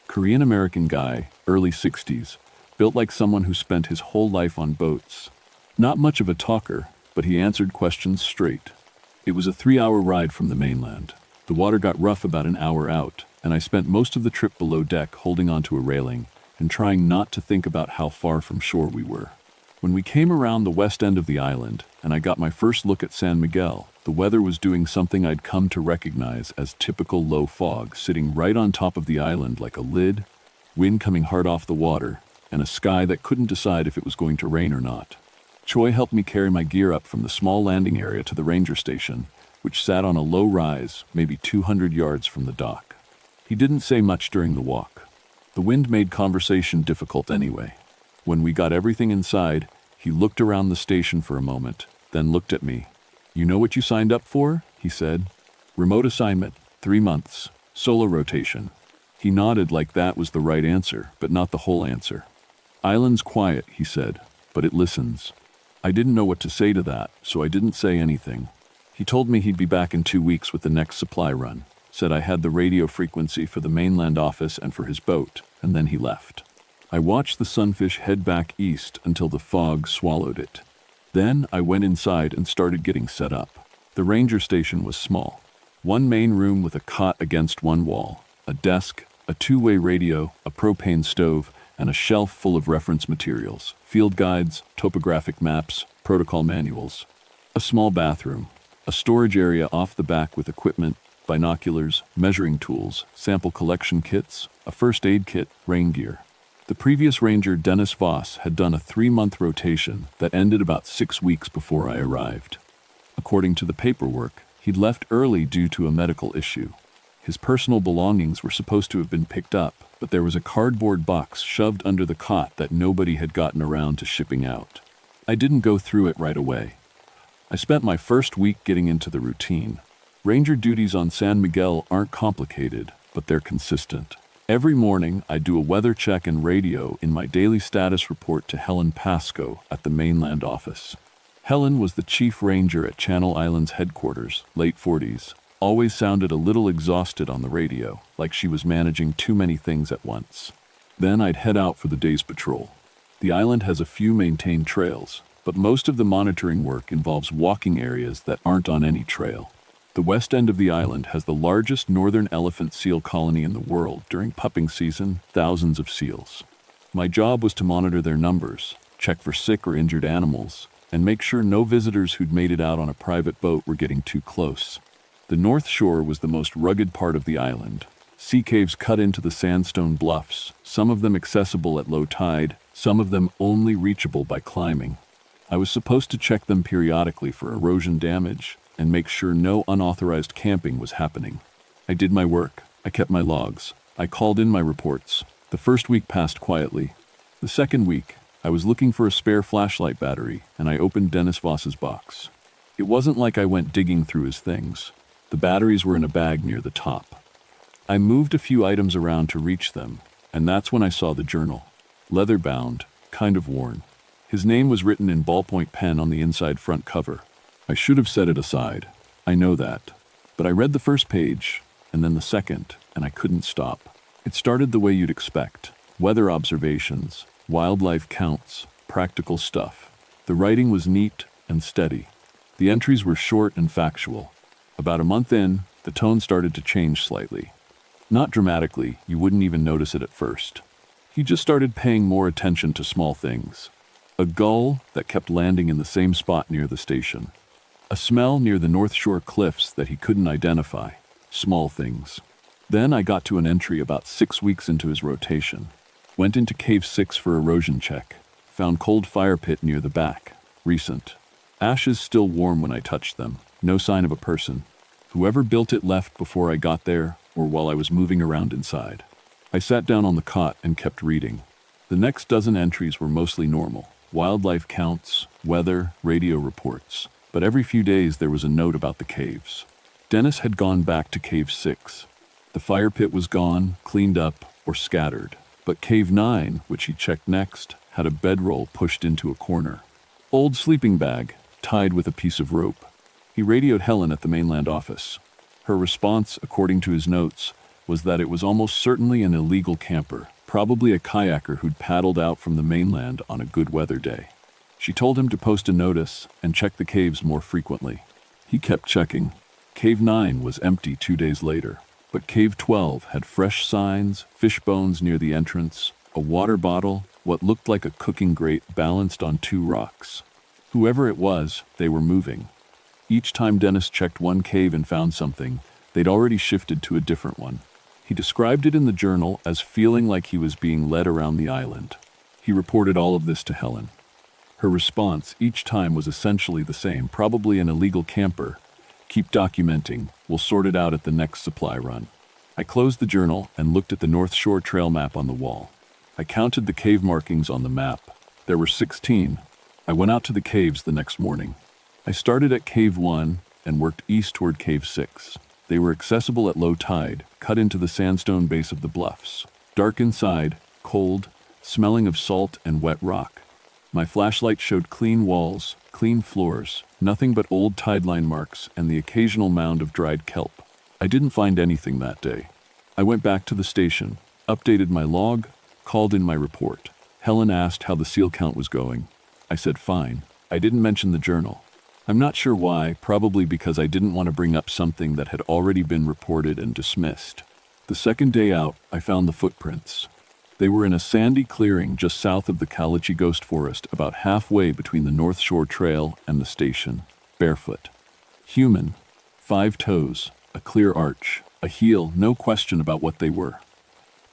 A: Korean-American guy, early 60s, built like someone who spent his whole life on boats. Not much of a talker, but he answered questions straight. It was a 3-hour ride from the mainland. The water got rough about an hour out, and I spent most of the trip below deck holding onto a railing and trying not to think about how far from shore we were. When we came around the west end of the island, and I got my first look at San Miguel, the weather was doing something I'd come to recognize as typical low fog, sitting right on top of the island like a lid, wind coming hard off the water, and a sky that couldn't decide if it was going to rain or not. Choi helped me carry my gear up from the small landing area to the ranger station, which sat on a low rise, maybe 200 yards from the dock. He didn't say much during the walk. The wind made conversation difficult anyway. When we got everything inside, he looked around the station for a moment, then looked at me. "You know what you signed up for?" he said. "Remote assignment, 3 months, solar rotation." He nodded like that was the right answer, but not the whole answer. "Island's quiet," he said, "but it listens." I didn't know what to say to that, so I didn't say anything. He told me he'd be back in 2 weeks with the next supply run, said I had the radio frequency for the mainland office and for his boat, and then he left. I watched the Sunfish head back east until the fog swallowed it. Then I went inside and started getting set up. The ranger station was small. One main room with a cot against one wall, a desk, a 2-way radio, a propane stove, and a shelf full of reference materials, field guides, topographic maps, protocol manuals. A small bathroom, a storage area off the back with equipment, binoculars, measuring tools, sample collection kits, a first aid kit, rain gear. The previous ranger, Dennis Voss, had done a 3-month rotation that ended about 6 weeks before I arrived. According to the paperwork, he'd left early due to a medical issue. His personal belongings were supposed to have been picked up, but there was a cardboard box shoved under the cot that nobody had gotten around to shipping out. I didn't go through it right away. I spent my first week getting into the routine. Ranger duties on San Miguel aren't complicated, but they're consistent. Every morning, I do a weather check and radio in my daily status report to Helen Pasco at the mainland office. Helen was the chief ranger at Channel Islands headquarters, late 40s. Always sounded a little exhausted on the radio, like she was managing too many things at once. Then I'd head out for the day's patrol. The island has a few maintained trails, but most of the monitoring work involves walking areas that aren't on any trail. The west end of the island has the largest northern elephant seal colony in the world. During pupping season, thousands of seals. My job was to monitor their numbers, check for sick or injured animals, and make sure no visitors who'd made it out on a private boat were getting too close. The North Shore was the most rugged part of the island. Sea caves cut into the sandstone bluffs, some of them accessible at low tide, some of them only reachable by climbing. I was supposed to check them periodically for erosion damage and make sure no unauthorized camping was happening. I did my work. I kept my logs. I called in my reports. The first week passed quietly. The second week, I was looking for a spare flashlight battery, and I opened Dennis Voss's box. It wasn't like I went digging through his things. The batteries were in a bag near the top. I moved a few items around to reach them, and that's when I saw the journal. Leather-bound, kind of worn. His name was written in ballpoint pen on the inside front cover. I should have set it aside. I know that. But I read the first page, and then the second, and I couldn't stop. It started the way you'd expect. Weather observations, wildlife counts, practical stuff. The writing was neat and steady. The entries were short and factual. About a month in, the tone started to change slightly. Not dramatically, you wouldn't even notice it at first. He just started paying more attention to small things. A gull that kept landing in the same spot near the station. A smell near the North Shore cliffs that he couldn't identify. Small things. Then I got to an entry about 6 weeks into his rotation. Went into Cave 6 for erosion check. Found cold fire pit near the back. Recent. Ashes still warm when I touched them. No sign of a person. Whoever built it left before I got there or while I was moving around inside. I sat down on the cot and kept reading. The next dozen entries were mostly normal. Wildlife counts, weather, radio reports. But every few days there was a note about the caves. Dennis had gone back to Cave 6. The fire pit was gone, cleaned up, or scattered. But Cave 9, which he checked next, had a bedroll pushed into a corner. Old sleeping bag, tied with a piece of rope. He radioed Helen at the mainland office. Her response, according to his notes, was that it was almost certainly an illegal camper, probably a kayaker who'd paddled out from the mainland on a good weather day. She told him to post a notice and check the caves more frequently. He kept checking. Cave 9 was empty 2 days later, but Cave 12 had fresh signs, fish bones near the entrance, a water bottle, what looked like a cooking grate balanced on 2 rocks. Whoever it was, they were moving. Each time Dennis checked one cave and found something, they'd already shifted to a different one. He described it in the journal as feeling like he was being led around the island. He reported all of this to Helen. Her response each time was essentially the same, probably an illegal camper. Keep documenting, we'll sort it out at the next supply run. I closed the journal and looked at the North Shore trail map on the wall. I counted the cave markings on the map. There were 16. I went out to the caves the next morning. I started at Cave 1 and worked east toward Cave 6. They were accessible at low tide, cut into the sandstone base of the bluffs. Dark inside, cold, smelling of salt and wet rock. My flashlight showed clean walls, clean floors, nothing but old tideline marks and the occasional mound of dried kelp. I didn't find anything that day. I went back to the station, updated my log, called in my report. Helen asked how the seal count was going. I said fine. I didn't mention the journal. I'm not sure why, probably because I didn't want to bring up something that had already been reported and dismissed. The second day out, I found the footprints. They were in a sandy clearing just south of the Kalachi Ghost Forest, about halfway between the North Shore Trail and the station. Barefoot. Human. 5 toes, a clear arch, a heel, no question about what they were.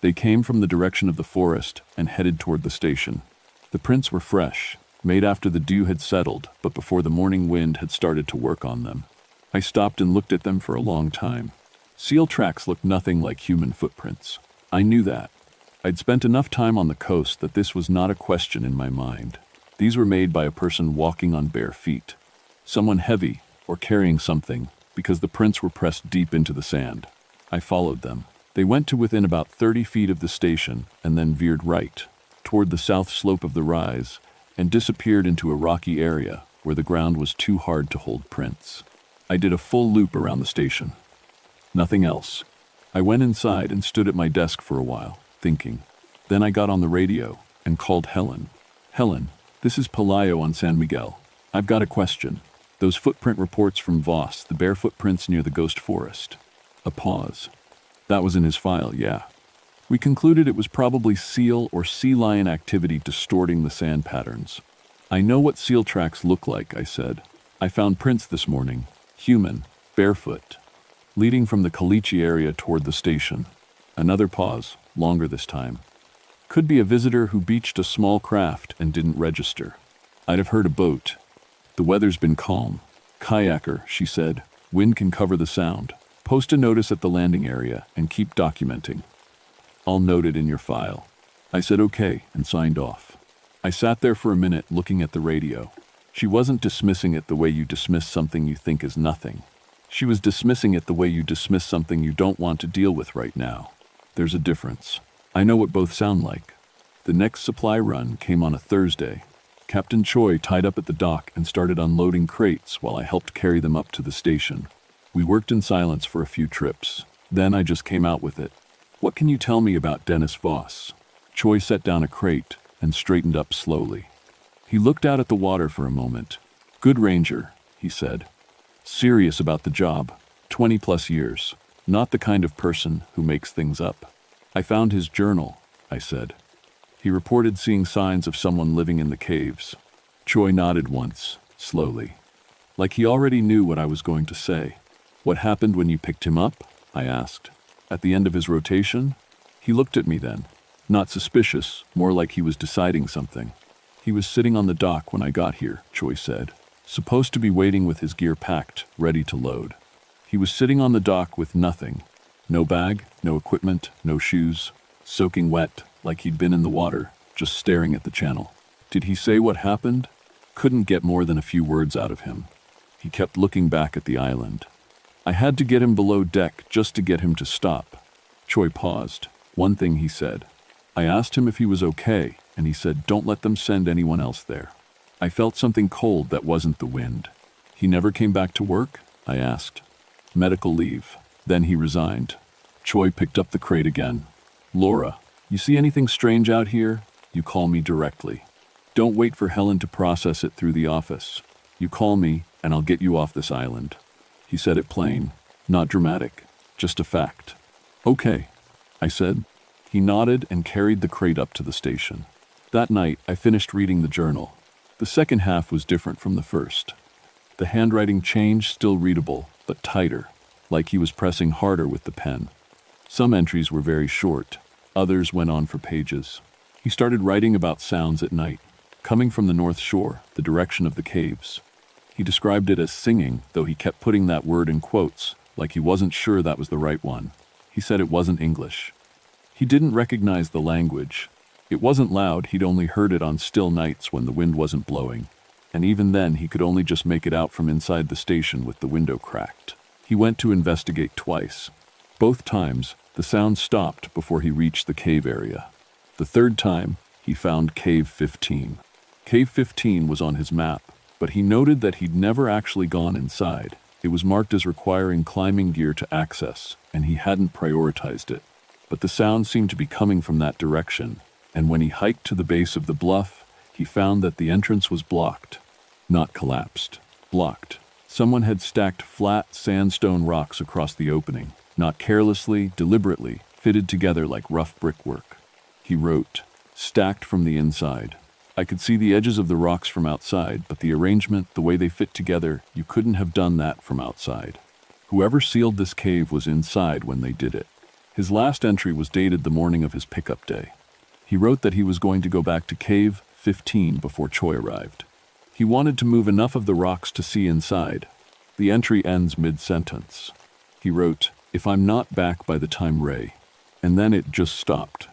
A: They came from the direction of the forest and headed toward the station. The prints were fresh, made after the dew had settled, but before the morning wind had started to work on them. I stopped and looked at them for a long time. Seal tracks looked nothing like human footprints. I knew that. I'd spent enough time on the coast that this was not a question in my mind. These were made by a person walking on bare feet. Someone heavy, or carrying something, because the prints were pressed deep into the sand. I followed them. They went to within about 30 feet of the station and then veered right, toward the south slope of the rise, and disappeared into a rocky area where the ground was too hard to hold prints. I did a full loop around the station. Nothing else. I went inside and stood at my desk for a while, thinking. Then I got on the radio and called Helen. Helen, This is Pelayo on San Miguel. I've got a question. Those footprint reports from Voss, the bare footprints near the ghost forest. A pause. That was in his file, yeah. We concluded it was probably seal or sea lion activity distorting the sand patterns. I know what seal tracks look like, I said. I found prints this morning. Human, barefoot, leading from the Caliche area toward the station. Another pause, longer this time. Could be a visitor who beached a small craft and didn't register. I'd have heard a boat. The weather's been calm. Kayaker, she said. Wind can cover the sound. Post a notice at the landing area and keep documenting. I'll note it in your file. I said okay and signed off. I sat there for a minute looking at the radio. She wasn't dismissing it the way you dismiss something you think is nothing. She was dismissing it the way you dismiss something you don't want to deal with right now. There's a difference. I know what both sound like. The next supply run came on a Thursday. Captain Choi tied up at the dock and started unloading crates while I helped carry them up to the station. We worked in silence for a few trips. Then I just came out with it. What can you tell me about Dennis Voss? Choi set down a crate and straightened up slowly. He looked out at the water for a moment. Good ranger, he said. Serious about the job. 20+ years. Not the kind of person who makes things up. I found his journal, I said. He reported seeing signs of someone living in the caves. Choi nodded once, slowly. Like he already knew what I was going to say. What happened when you picked him up? I asked. At the end of his rotation? He looked at me then. Not suspicious, more like he was deciding something. He was sitting on the dock when I got here, Choi said. Supposed to be waiting with his gear packed, ready to load. He was sitting on the dock with nothing. No bag, no equipment, no shoes. Soaking wet, like he'd been in the water, just staring at the channel. Did he say what happened? Couldn't get more than a few words out of him. He kept looking back at the island. I had to get him below deck just to get him to stop. Choi paused. One thing he said. I asked him if he was okay, and he said, don't let them send anyone else there. I felt something cold that wasn't the wind. He never came back to work? I asked. Medical leave. Then he resigned. Choi picked up the crate again. Laura, you see anything strange out here? You call me directly. Don't wait for Helen to process it through the office. You call me, and I'll get you off this island. He said it plain, not dramatic, just a fact. Okay, I said. He nodded and carried the crate up to the station. That night, I finished reading the journal. The second half was different from the first. The handwriting changed, still readable, but tighter, like he was pressing harder with the pen. Some entries were very short. Others went on for pages. He started writing about sounds at night, coming from the North Shore, the direction of the caves. He described it as singing, though he kept putting that word in quotes, like he wasn't sure that was the right one. He said it wasn't English. He didn't recognize the language. It wasn't loud, he'd only heard it on still nights when the wind wasn't blowing. And even then, he could only just make it out from inside the station with the window cracked. He went to investigate twice. Both times, the sound stopped before he reached the cave area. The third time, he found Cave 15. Cave 15 was on his map, but he noted that he'd never actually gone inside. It was marked as requiring climbing gear to access, and he hadn't prioritized it. But the sound seemed to be coming from that direction, and when he hiked to the base of the bluff, he found that the entrance was blocked. Not collapsed. Blocked. Someone had stacked flat sandstone rocks across the opening, not carelessly, deliberately, fitted together like rough brickwork. He wrote, stacked from the inside. I could see the edges of the rocks from outside, but the arrangement, the way they fit together, you couldn't have done that from outside. Whoever sealed this cave was inside when they did it. His last entry was dated the morning of his pickup day. He wrote that he was going to go back to Cave 15 before Choi arrived. He wanted to move enough of the rocks to see inside. The entry ends mid-sentence. He wrote, if I'm not back by the time Ray. And then it just stopped.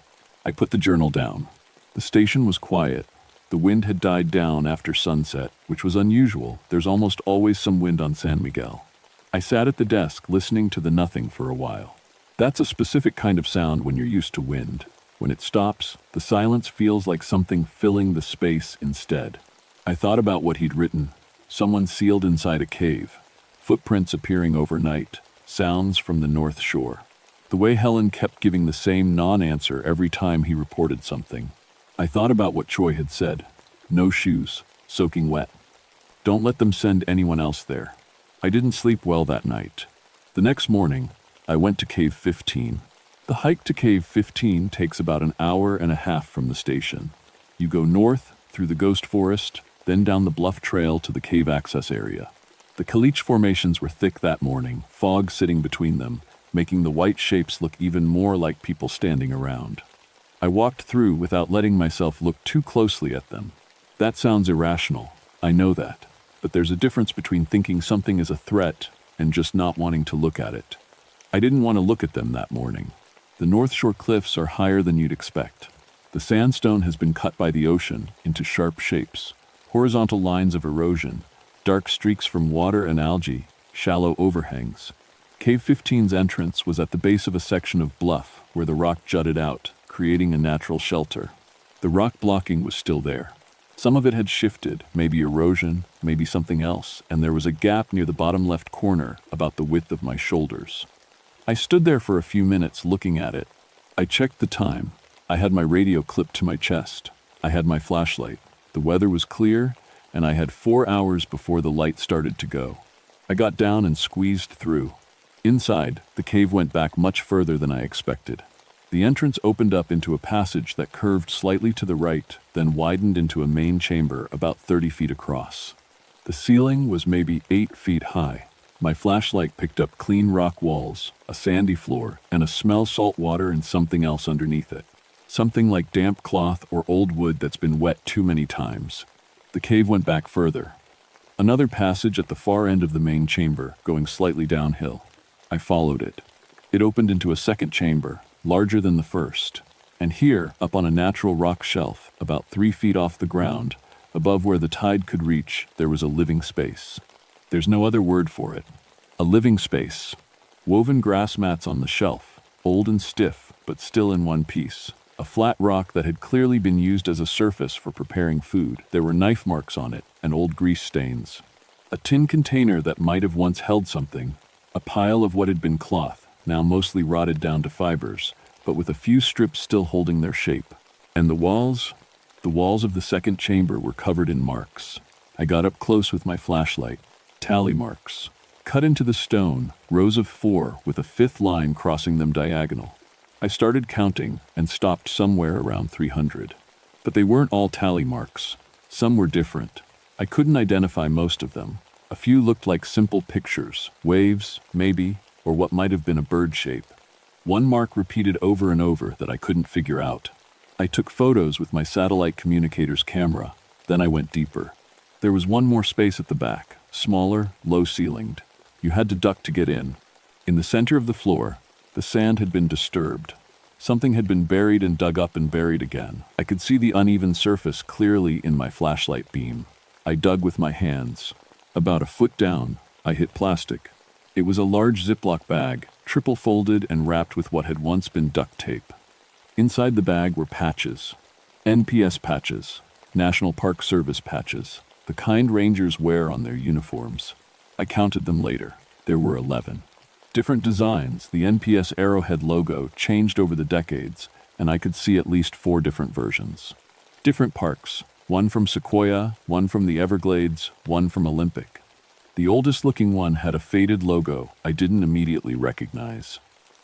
A: I put the journal down. The station was quiet. The wind had died down after sunset, which was unusual. There's almost always some wind on San Miguel. I sat at the desk listening to the nothing for a while. That's a specific kind of sound when you're used to wind. When it stops, the silence feels like something filling the space instead. I thought about what he'd written. Someone sealed inside a cave. Footprints appearing overnight. Sounds from the North Shore. The way Helen kept giving the same non-answer every time he reported something. I thought about what Choi had said. No shoes, soaking wet. Don't let them send anyone else there. I didn't sleep well that night. The next morning, I went to Cave 15. The hike to Cave 15 takes about an hour and a half from the station. You go north through the ghost forest, then down the bluff trail to the cave access area. The caliche formations were thick that morning, fog sitting between them, making the white shapes look even more like people standing around. I walked through without letting myself look too closely at them. That sounds irrational, I know that, but there's a difference between thinking something is a threat and just not wanting to look at it. I didn't want to look at them that morning. The North Shore cliffs are higher than you'd expect. The sandstone has been cut by the ocean into sharp shapes, horizontal lines of erosion, dark streaks from water and algae, shallow overhangs. Cave 15's entrance was at the base of a section of bluff where the rock jutted out, creating a natural shelter. The rock blocking was still there. Some of it had shifted, maybe erosion, maybe something else, and there was a gap near the bottom left corner about the width of my shoulders. I stood there for a few minutes looking at it. I checked the time. I had my radio clipped to my chest. I had my flashlight. The weather was clear, and I had 4 hours before the light started to go. I got down and squeezed through. Inside, the cave went back much further than I expected. The entrance opened up into a passage that curved slightly to the right, then widened into a main chamber about 30 feet across. The ceiling was maybe 8 feet high. My flashlight picked up clean rock walls, a sandy floor, and a smell salt water and something else underneath it. Something like damp cloth or old wood that's been wet too many times. The cave went back further. Another passage at the far end of the main chamber, going slightly downhill. I followed it. It opened into a second chamber, larger than the first. And here, up on a natural rock shelf, about 3 feet off the ground, above where the tide could reach, there was a living space. There's no other word for it. A living space. Woven grass mats on the shelf, old and stiff, but still in one piece. A flat rock that had clearly been used as a surface for preparing food. There were knife marks on it and old grease stains. A tin container that might have once held something. A pile of what had been cloth, now mostly rotted down to fibers, but with a few strips still holding their shape. And the walls of the second chamber were covered in marks. I got up close with my flashlight. Tally marks. Cut into the stone, rows of 4 with a 5th line crossing them diagonal. I started counting and stopped somewhere around 300. But they weren't all tally marks. Some were different. I couldn't identify most of them. A few looked like simple pictures, waves, maybe, or what might have been a bird shape. One mark repeated over and over that I couldn't figure out. I took photos with my satellite communicator's camera. Then I went deeper. There was one more space at the back, smaller, low-ceilinged. You had to duck to get in. In the center of the floor, the sand had been disturbed. Something had been buried and dug up and buried again. I could see the uneven surface clearly in my flashlight beam. I dug with my hands. About a foot down, I hit plastic. It was a large Ziploc bag, triple-folded and wrapped with what had once been duct tape. Inside the bag were patches. NPS patches, National Park Service patches, the kind rangers wear on their uniforms. I counted them later. There were 11. Different designs, the NPS Arrowhead logo changed over the decades, and I could see at least 4 different versions. Different parks, one from Sequoia, one from the Everglades, one from Olympic. The oldest-looking one had a faded logo I didn't immediately recognize.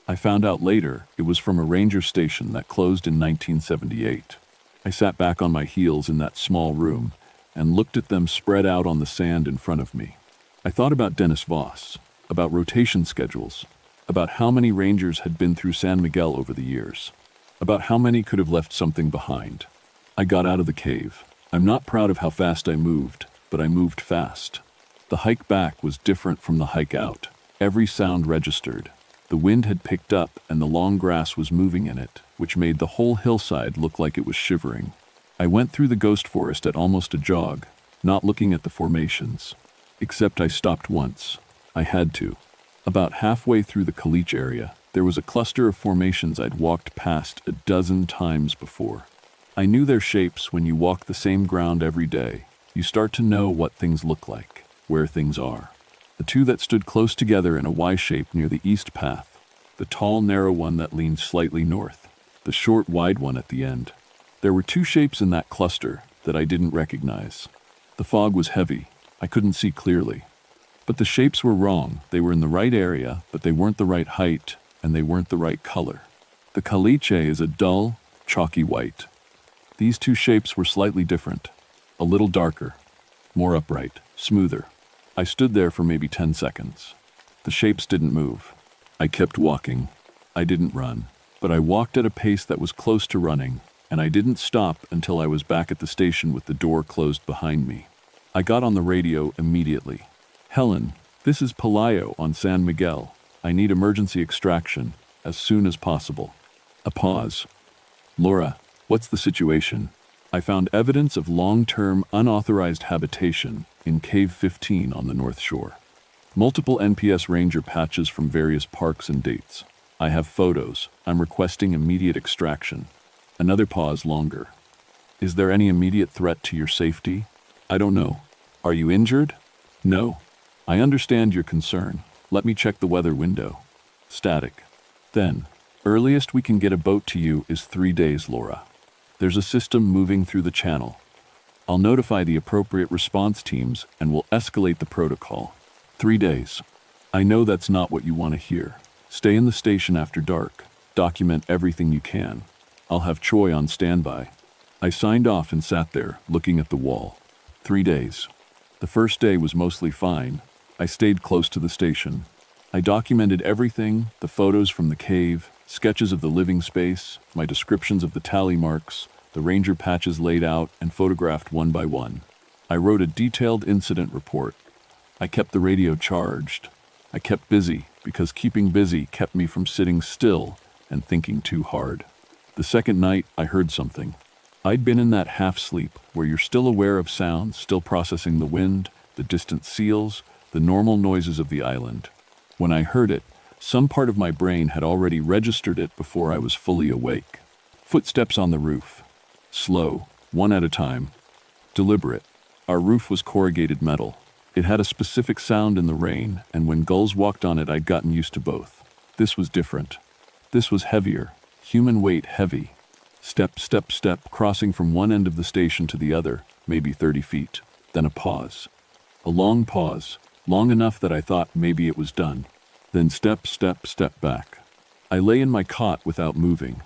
A: I found out later it was from a ranger station that closed in 1978. I sat back on my heels in that small room and looked at them spread out on the sand in front of me. I thought about Dennis Voss, about rotation schedules, about how many rangers had been through San Miguel over the years, about how many could have left something behind. I got out of the cave. I'm not proud of how fast I moved, but I moved fast. The hike back was different from the hike out. Every sound registered. The wind had picked up and the long grass was moving in it, which made the whole hillside look like it was shivering. I went through the ghost forest at almost a jog, not looking at the formations. Except I stopped once. I had to. About halfway through the caliche area, there was a cluster of formations I'd walked past a dozen times before. I knew their shapes when you walk the same ground every day. You start to know what things look like, where things are. The 2 that stood close together in a Y shape near the east path, the tall, narrow one that leaned slightly north, the short, wide one at the end. There were 2 shapes in that cluster, that I didn't recognize. The fog was heavy. I couldn't see clearly. But the shapes were wrong. They were in the right area, but they weren't the right height, and they weren't the right color. The caliche is a dull, chalky white. These two shapes were slightly different. A little darker, more upright, smoother. I stood there for maybe 10 seconds. The shapes didn't move. I kept walking. I didn't run, but I walked at a pace that was close to running, and I didn't stop until I was back at the station with the door closed behind me. I got on the radio immediately. "Helen, this is Pelayo on San Miguel. I need emergency extraction as soon as possible." A pause. "Laura, what's the situation?" "I found evidence of long-term unauthorized habitation in Cave 15 on the North Shore. Multiple NPS ranger patches from various parks and dates. I have photos. I'm requesting immediate extraction." Another pause longer. "Is there any immediate threat to your safety?" "I don't know." "Are you injured?" "No." "I understand your concern. Let me check the weather window." Static. Then, "Earliest we can get a boat to you is 3 days, Laura. There's a system moving through the channel. I'll notify the appropriate response teams and we'll escalate the protocol." 3 days. "I know that's not what you want to hear. Stay in the station after dark. Document everything you can. I'll have Troy on standby." I signed off and sat there, looking at the wall. 3 days. The first day was mostly fine. I stayed close to the station. I documented everything, the photos from the cave, sketches of the living space, my descriptions of the tally marks, the ranger patches laid out and photographed one by one. I wrote a detailed incident report. I kept the radio charged. I kept busy because keeping busy kept me from sitting still and thinking too hard. The second night, I heard something. I'd been in that half-sleep where you're still aware of sounds, still processing the wind, the distant seals, the normal noises of the island. When I heard it, some part of my brain had already registered it before I was fully awake. Footsteps on the roof. Slow, one at a time. Deliberate. Our roof was corrugated metal. It had a specific sound in the rain, and when gulls walked on it, I'd gotten used to both. This was different. This was heavier, human weight heavy. Step, step, step, crossing from one end of the station to the other, maybe 30 feet. Then a pause. A long pause, long enough that I thought maybe it was done. Then step, step, step back. I lay in my cot without moving.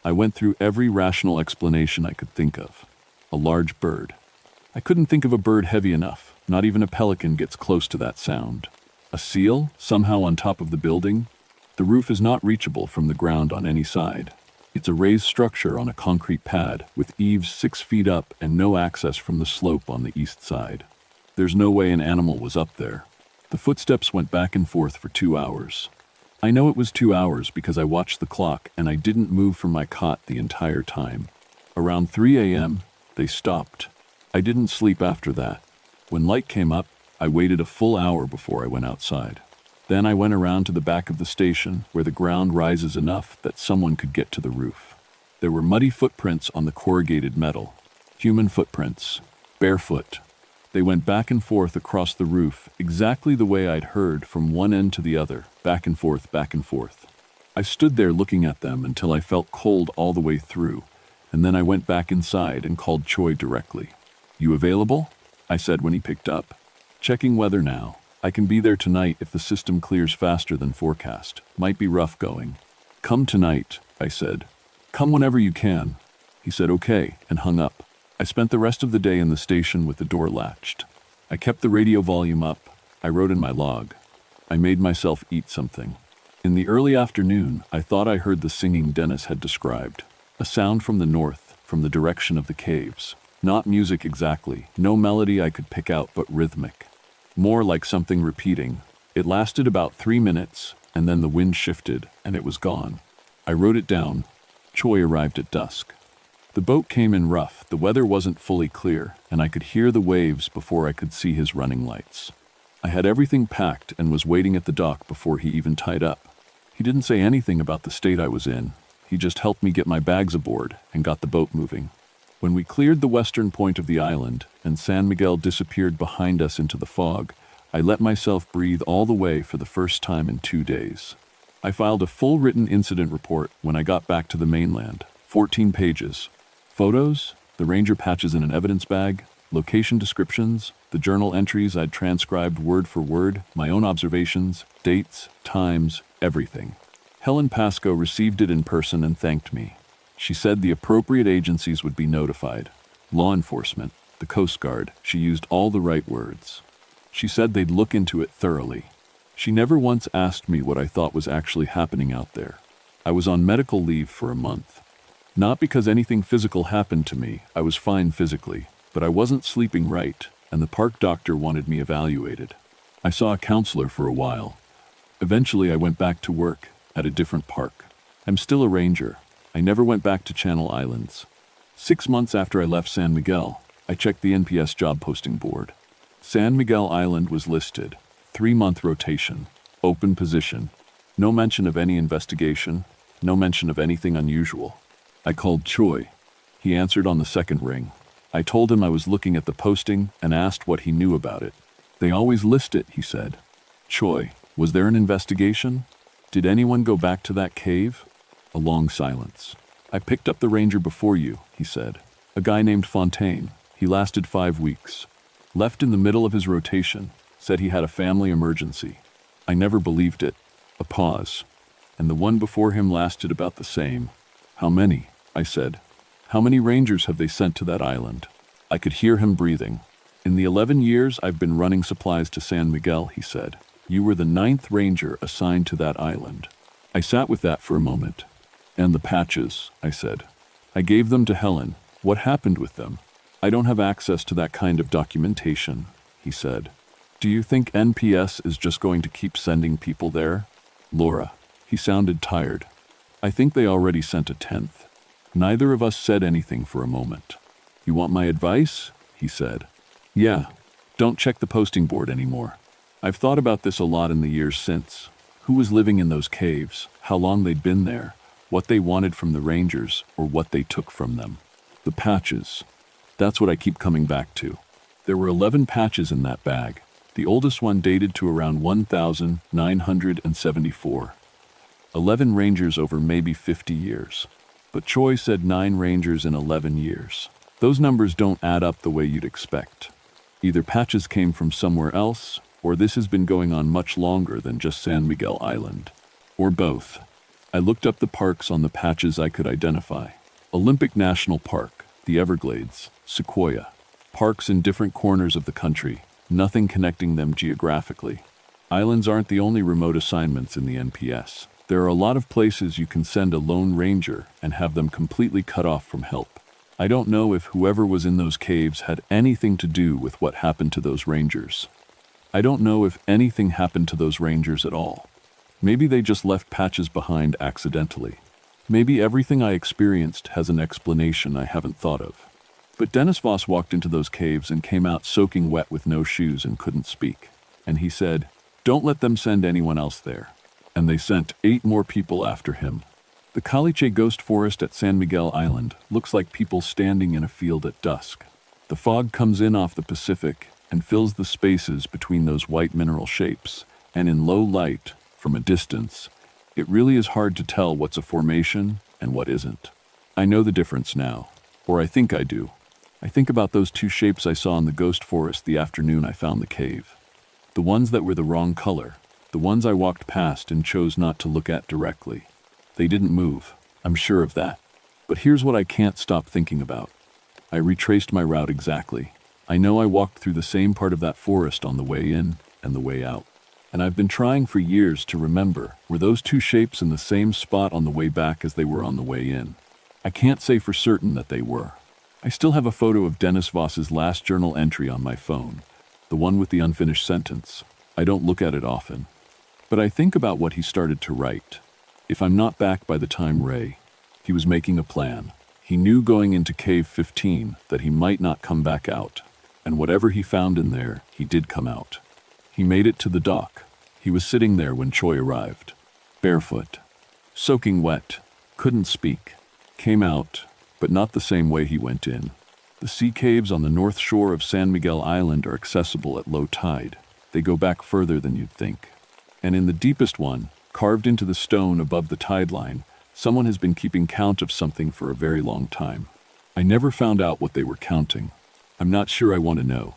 A: I went through every rational explanation I could think of. A large bird. I couldn't think of a bird heavy enough. Not even a pelican gets close to that sound. A seal, somehow on top of the building? The roof is not reachable from the ground on any side. It's a raised structure on a concrete pad with eaves 6 feet up and no access from the slope on the east side. There's no way an animal was up there. The footsteps went back and forth for 2 hours. I know it was 2 hours because I watched the clock and I didn't move from my cot the entire time. Around 3 a.m., they stopped. I didn't sleep after that. When light came up, I waited a full hour before I went outside. Then I went around to the back of the station where the ground rises enough that someone could get to the roof. There were muddy footprints on the corrugated metal. Human footprints. Barefoot. They went back and forth across the roof exactly the way I'd heard from one end to the other, back and forth, back and forth. I stood there looking at them until I felt cold all the way through, and then I went back inside and called Choi directly. "You available?" I said when he picked up. "Checking weather now. I can be there tonight if the system clears faster than forecast. Might be rough going." "Come tonight," I said. "Come whenever you can." He said okay and hung up. I spent the rest of the day in the station with the door latched. I kept the radio volume up. I wrote in my log. I made myself eat something. In the early afternoon, I thought I heard the singing Dennis had described. A sound from the north, from the direction of the caves. Not music exactly, no melody I could pick out, but rhythmic. More like something repeating. It lasted about 3 minutes, and then the wind shifted, and it was gone. I wrote it down. Choi arrived at dusk. The boat came in rough, the weather wasn't fully clear, and I could hear the waves before I could see his running lights. I had everything packed and was waiting at the dock before he even tied up. He didn't say anything about the state I was in. He just helped me get my bags aboard and got the boat moving. When we cleared the western point of the island and San Miguel disappeared behind us into the fog, I let myself breathe all the way for the first time in 2 days. I filed a full written incident report when I got back to the mainland, 14 pages. Photos? The ranger patches in an evidence bag, location descriptions, the journal entries I'd transcribed word for word, my own observations, dates, times, everything. Helen Pascoe received it in person and thanked me. She said the appropriate agencies would be notified. Law enforcement, the Coast Guard, she used all the right words. She said they'd look into it thoroughly. She never once asked me what I thought was actually happening out there. I was on medical leave for a month. Not because anything physical happened to me, I was fine physically, but I wasn't sleeping right, and the park doctor wanted me evaluated. I saw a counselor for a while. Eventually I went back to work at a different park. I'm still a ranger. I never went back to Channel Islands. 6 months after I left San Miguel, I checked the NPS job posting board. San Miguel Island was listed. 3-month rotation. Open position. No mention of any investigation. No mention of anything unusual. I called Choi. He answered on the second ring. I told him I was looking at the posting and asked what he knew about it. They always list it, he said. Choi, was there an investigation? Did anyone go back to that cave? A long silence. I picked up the ranger before you, he said. A guy named Fontaine. He lasted 5 weeks. Left in the middle of his rotation. Said he had a family emergency. I never believed it. A pause. And the one before him lasted about the same. How many? I said. How many rangers have they sent to that island? I could hear him breathing. In the 11 years I've been running supplies to San Miguel, he said. You were the 9th ranger assigned to that island. I sat with that for a moment. And the patches, I said. I gave them to Helen. What happened with them? I don't have access to that kind of documentation, he said. Do you think NPS is just going to keep sending people there? Laura. He sounded tired. I think they already sent a 10th. Neither of us said anything for a moment. You want my advice? He said. Yeah. Don't check the posting board anymore. I've thought about this a lot in the years since. Who was living in those caves? How long they'd been there? What they wanted from the rangers, or what they took from them. The patches. That's what I keep coming back to. There were 11 patches in that bag. The oldest one dated to around 1974. 11 rangers over maybe 50 years. But Choi said 9 rangers in 11 years. Those numbers don't add up the way you'd expect. Either patches came from somewhere else, or this has been going on much longer than just San Miguel Island. Or both. I looked up the parks on the patches I could identify. Olympic National Park, the Everglades, Sequoia. Parks in different corners of the country, nothing connecting them geographically. Islands aren't the only remote assignments in the NPS. There are a lot of places you can send a lone ranger and have them completely cut off from help. I don't know if whoever was in those caves had anything to do with what happened to those rangers. I don't know if anything happened to those rangers at all. Maybe they just left patches behind accidentally. Maybe everything I experienced has an explanation I haven't thought of. But Dennis Voss walked into those caves and came out soaking wet with no shoes and couldn't speak. And he said, "Don't let them send anyone else there." And they sent 8 more people after him. The Caliche Ghost Forest at San Miguel Island looks like people standing in a field at dusk. The fog comes in off the Pacific and fills the spaces between those white mineral shapes, and in low light, from a distance, it really is hard to tell what's a formation and what isn't. I know the difference now, or I think I do. I think about those 2 shapes I saw in the ghost forest the afternoon I found the cave. The ones that were the wrong color, the ones I walked past and chose not to look at directly. They didn't move, I'm sure of that. But here's what I can't stop thinking about. I retraced my route exactly. I know I walked through the same part of that forest on the way in and the way out. And I've been trying for years to remember, were those 2 shapes in the same spot on the way back as they were on the way in? I can't say for certain that they were. I still have a photo of Dennis Voss's last journal entry on my phone, the one with the unfinished sentence. I don't look at it often. But I think about what he started to write. If I'm not back by the time Ray, he was making a plan. He knew going into Cave 15 that he might not come back out. And whatever he found in there, he did come out. He made it to the dock. He was sitting there when Choi arrived. Barefoot. Soaking wet. Couldn't speak. Came out, but not the same way he went in. The sea caves on the north shore of San Miguel Island are accessible at low tide. They go back further than you'd think. And in the deepest one, carved into the stone above the tide line, someone has been keeping count of something for a very long time. I never found out what they were counting. I'm not sure I want to know.